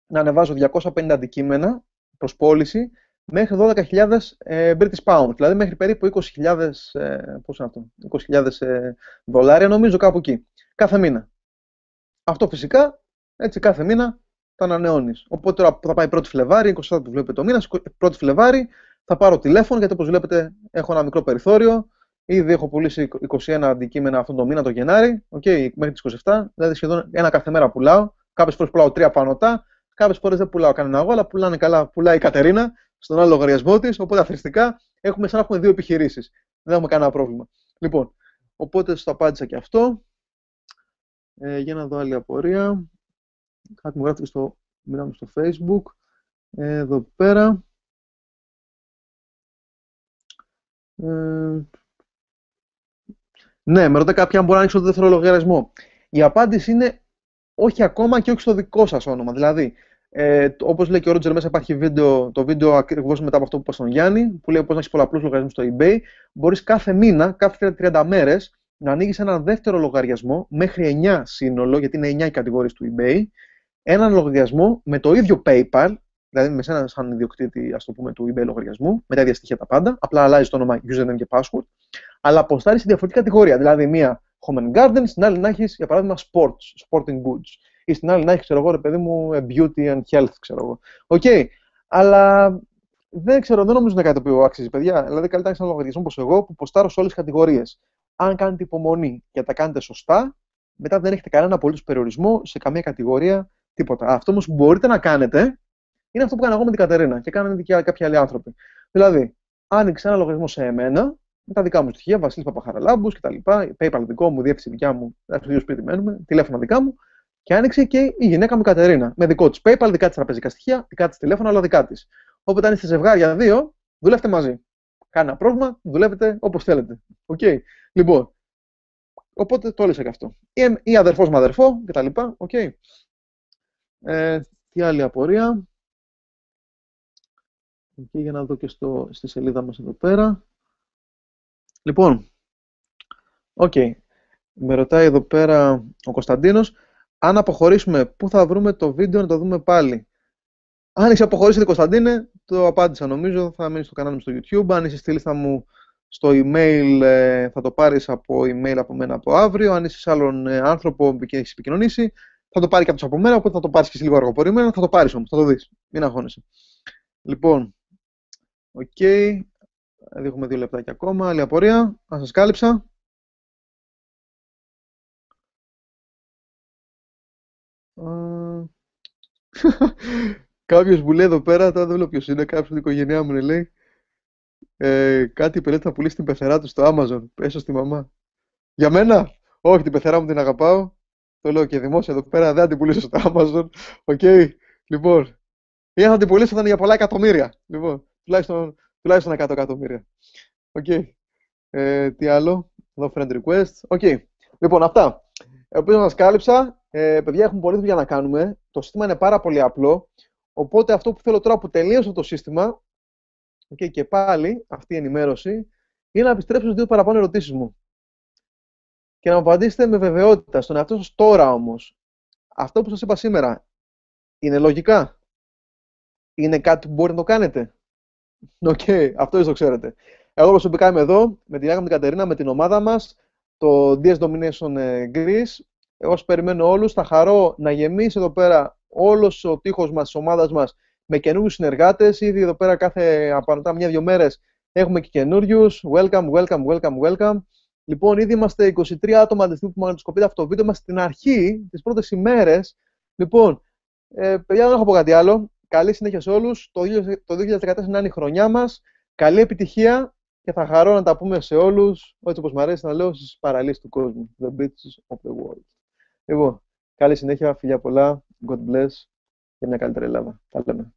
να ανεβάζω 250 αντικείμενα προς πώληση μέχρι 12.000 British Pound, δηλαδή μέχρι περίπου 20.000 πώς είναι αυτό, 20.000 δολάρια, νομίζω κάπου εκεί, κάθε μήνα. Αυτό φυσικά, έτσι κάθε μήνα τα ανανεώνεις. Οπότε τώρα θα πάει 1η Φλεβάρη, 24 που βλέπετε το μήνα, 1η Φλεβάρη θα πάρω τηλέφωνο, γιατί όπως βλέπετε έχω ένα μικρό περιθώριο. Ήδη έχω πουλήσει 21 αντικείμενα αυτόν τον μήνα, το Γενάρη, okay, μέχρι τις 27, δηλαδή σχεδόν ένα κάθε μέρα πουλάω. Κάποιες φορές πουλάω 3 πανωτά, κάποιες φορές δεν πουλάω κανένα εγώ, αλλά πουλάνε καλά. Πουλάει η Κατερίνα στον άλλο λογαριασμό της, οπότε αθροιστικά σαν να έχουμε δύο επιχειρήσεις. Δεν έχουμε κανένα πρόβλημα. Λοιπόν, οπότε στο απάντησα και αυτό. Για να δω άλλη απορία. Κάτι μου γράφει στο Facebook. Εδώ πέρα. Ναι, με ρωτάει κάποια αν μπορεί να ανοίξω το δεύτερο λογαριασμό. Η απάντηση είναι όχι ακόμα και όχι στο δικό σας όνομα. Δηλαδή, όπως λέει και ο Ρότζερ, μέσα υπάρχει το βίντεο ακριβώς μετά από αυτό που είπα στον Γιάννη, που λέει πώς να έχεις πολλαπλούς λογαριασμούς στο eBay. Μπορείς κάθε μήνα, κάθε 30 μέρες, να ανοίγεις έναν δεύτερο λογαριασμό, μέχρι 9 σύνολο, γιατί είναι 9 οι κατηγορίες του eBay, έναν λογαριασμό με το ίδιο PayPal, δηλαδή με σένα σαν ιδιοκτήτη, ας το πούμε, του eBay λογαριασμού, με τα ίδια στοιχεία τα πάντα, απλά αλλάζει το όνομα, username και password, αλλά αποστάρει σε διαφορετική κατηγορία. Δηλαδή, μία home and garden, στην άλλη να έχεις, για παράδειγμα, sporting goods. Ή στην άλλη να έχεις, ξέρω εγώ, ρε παιδί μου, beauty and health, ξέρω εγώ. Οκ. Αλλά δεν νομίζω να είναι κάτι που αξίζει, παιδιά. Δηλαδή, καλύτερα να έχεις ένα λογαριασμό όπως εγώ, που ποστάρω σε όλες τις κατηγορίες. Αν κάνετε υπομονή και τα κάνετε σωστά, μετά δεν έχετε κανένα απολύτως περιορισμό σε καμία κατηγορία, τίποτα. Αυτό όμως που μπορείτε να κάνετε είναι αυτό που κάνω εγώ με την Κατερίνα και κάνανε και κάποιοι άλλοι άνθρωποι. Δηλαδή, άνοιξε ένα λογαριασμό σε εμένα, με τα δικά μου στοιχεία, Βασίλης Παπαχαραλάμπους κτλ. PayPal δικό μου, διεύθυνση δικιά μου, στο ίδιο σπίτι μένουμε, τηλέφωνα δικά μου. Και άνοιξε και η γυναίκα μου Κατερίνα. Με δικό της PayPal, δικά της τραπεζικά στοιχεία, δικά της τηλέφωνα, αλλά δικά της. Οπότε, αν είστε ζευγάρια δύο, δουλεύετε μαζί. Κανένα πρόβλημα, δουλεύετε όπως θέλετε. Okay. Λοιπόν, οπότε το έλυσα και αυτό. Ή αδερφός με αδερφό κτλ. Okay. Τι άλλη απορία. Okay, για να δω και στη σελίδα μας εδώ πέρα. Λοιπόν, με ρωτάει εδώ πέρα ο Κωνσταντίνος, αν αποχωρήσουμε, πού θα βρούμε το βίντεο να το δούμε πάλι. Αν είσαι αποχωρήσει, Κωνσταντίνε, το απάντησα νομίζω, θα μείνει στο κανάλι μου στο YouTube. Αν είσαι στη λίστα μου στο email, θα το πάρεις από email από μένα από αύριο. Αν είσαι άλλον άνθρωπο και έχεις επικοινωνήσει, θα το πάρει κάποιος από μένα, οπότε θα το πάρεις και εσύ λίγο αργοπορημένα, θα το πάρεις όμως, θα το δεις. Μην αγχώνεσαι. Λοιπόν, έχουμε 2 λεπτάκια ακόμα. Άλλη απορία, αν σας κάλυψα. Κάποιος που λέει εδώ πέρα, τώρα δεν βλέπω ποιος είναι, κάποιος στην οικογένειά μου λέει, κάτι είπε, θα πουλήσει την πεθερά του στο Amazon. Πέσω στη μαμά. Για μένα, όχι, την πεθερά μου την αγαπάω. Το λέω και δημόσια εδώ πέρα, δεν θα την πουλήσω στο Amazon. Λοιπόν, ή αν θα την πουλήσω θα είναι για πολλά εκατομμύρια. Λοιπόν, τουλάχιστον 100 εκατομμύρια. Τι άλλο, εδώ friend request. Λοιπόν, αυτά. Ελπίζω να σας κάλυψα. Παιδιά, έχουμε πολλή δουλειά να κάνουμε. Το σύστημα είναι πάρα πολύ απλό. Οπότε αυτό που θέλω τώρα που τελείωσα το σύστημα, και πάλι αυτή η ενημέρωση, είναι να επιστρέψω στις 2 παραπάνω ερωτήσεις μου. Και να μου απαντήσετε με βεβαιότητα στον εαυτό σας τώρα όμως. Αυτό που σας είπα σήμερα, είναι λογικά? Είναι κάτι που μπορείτε να το κάνετε? Αυτό εσείς το ξέρετε. Εγώ προσωπικά είμαι εδώ, με τη Γιάννα, με την Κατερίνα, με την ομάδα μας, το DS Domination Greece. Εγώ σας περιμένω όλους. Θα χαρώ να γεμίσει εδώ πέρα όλος ο τοίχος μας, της ομάδας μας, με καινούριους συνεργάτες. Ήδη εδώ πέρα κάθε απανωτά 1-2 μέρες έχουμε και καινούριους. Welcome. Λοιπόν, ήδη είμαστε 23 άτομα τη στιγμή που μαγνητοσκοπείτε αυτό το βίντεο. Είμαστε στην αρχή, τις πρώτες ημέρες. Λοιπόν, παιδιά, δεν έχω πω κάτι άλλο. Καλή συνέχεια σε όλους. Το 2014 να είναι η χρονιά μας. Καλή επιτυχία και θα χαρώ να τα πούμε σε όλους, έτσι όπως μου αρέσει να λέω, στις παραλίες του κόσμου. The beaches of the world. Λοιπόν, καλή συνέχεια, φιλιά πολλά, God bless και μια καλύτερη Ελλάδα. Τα λέμε.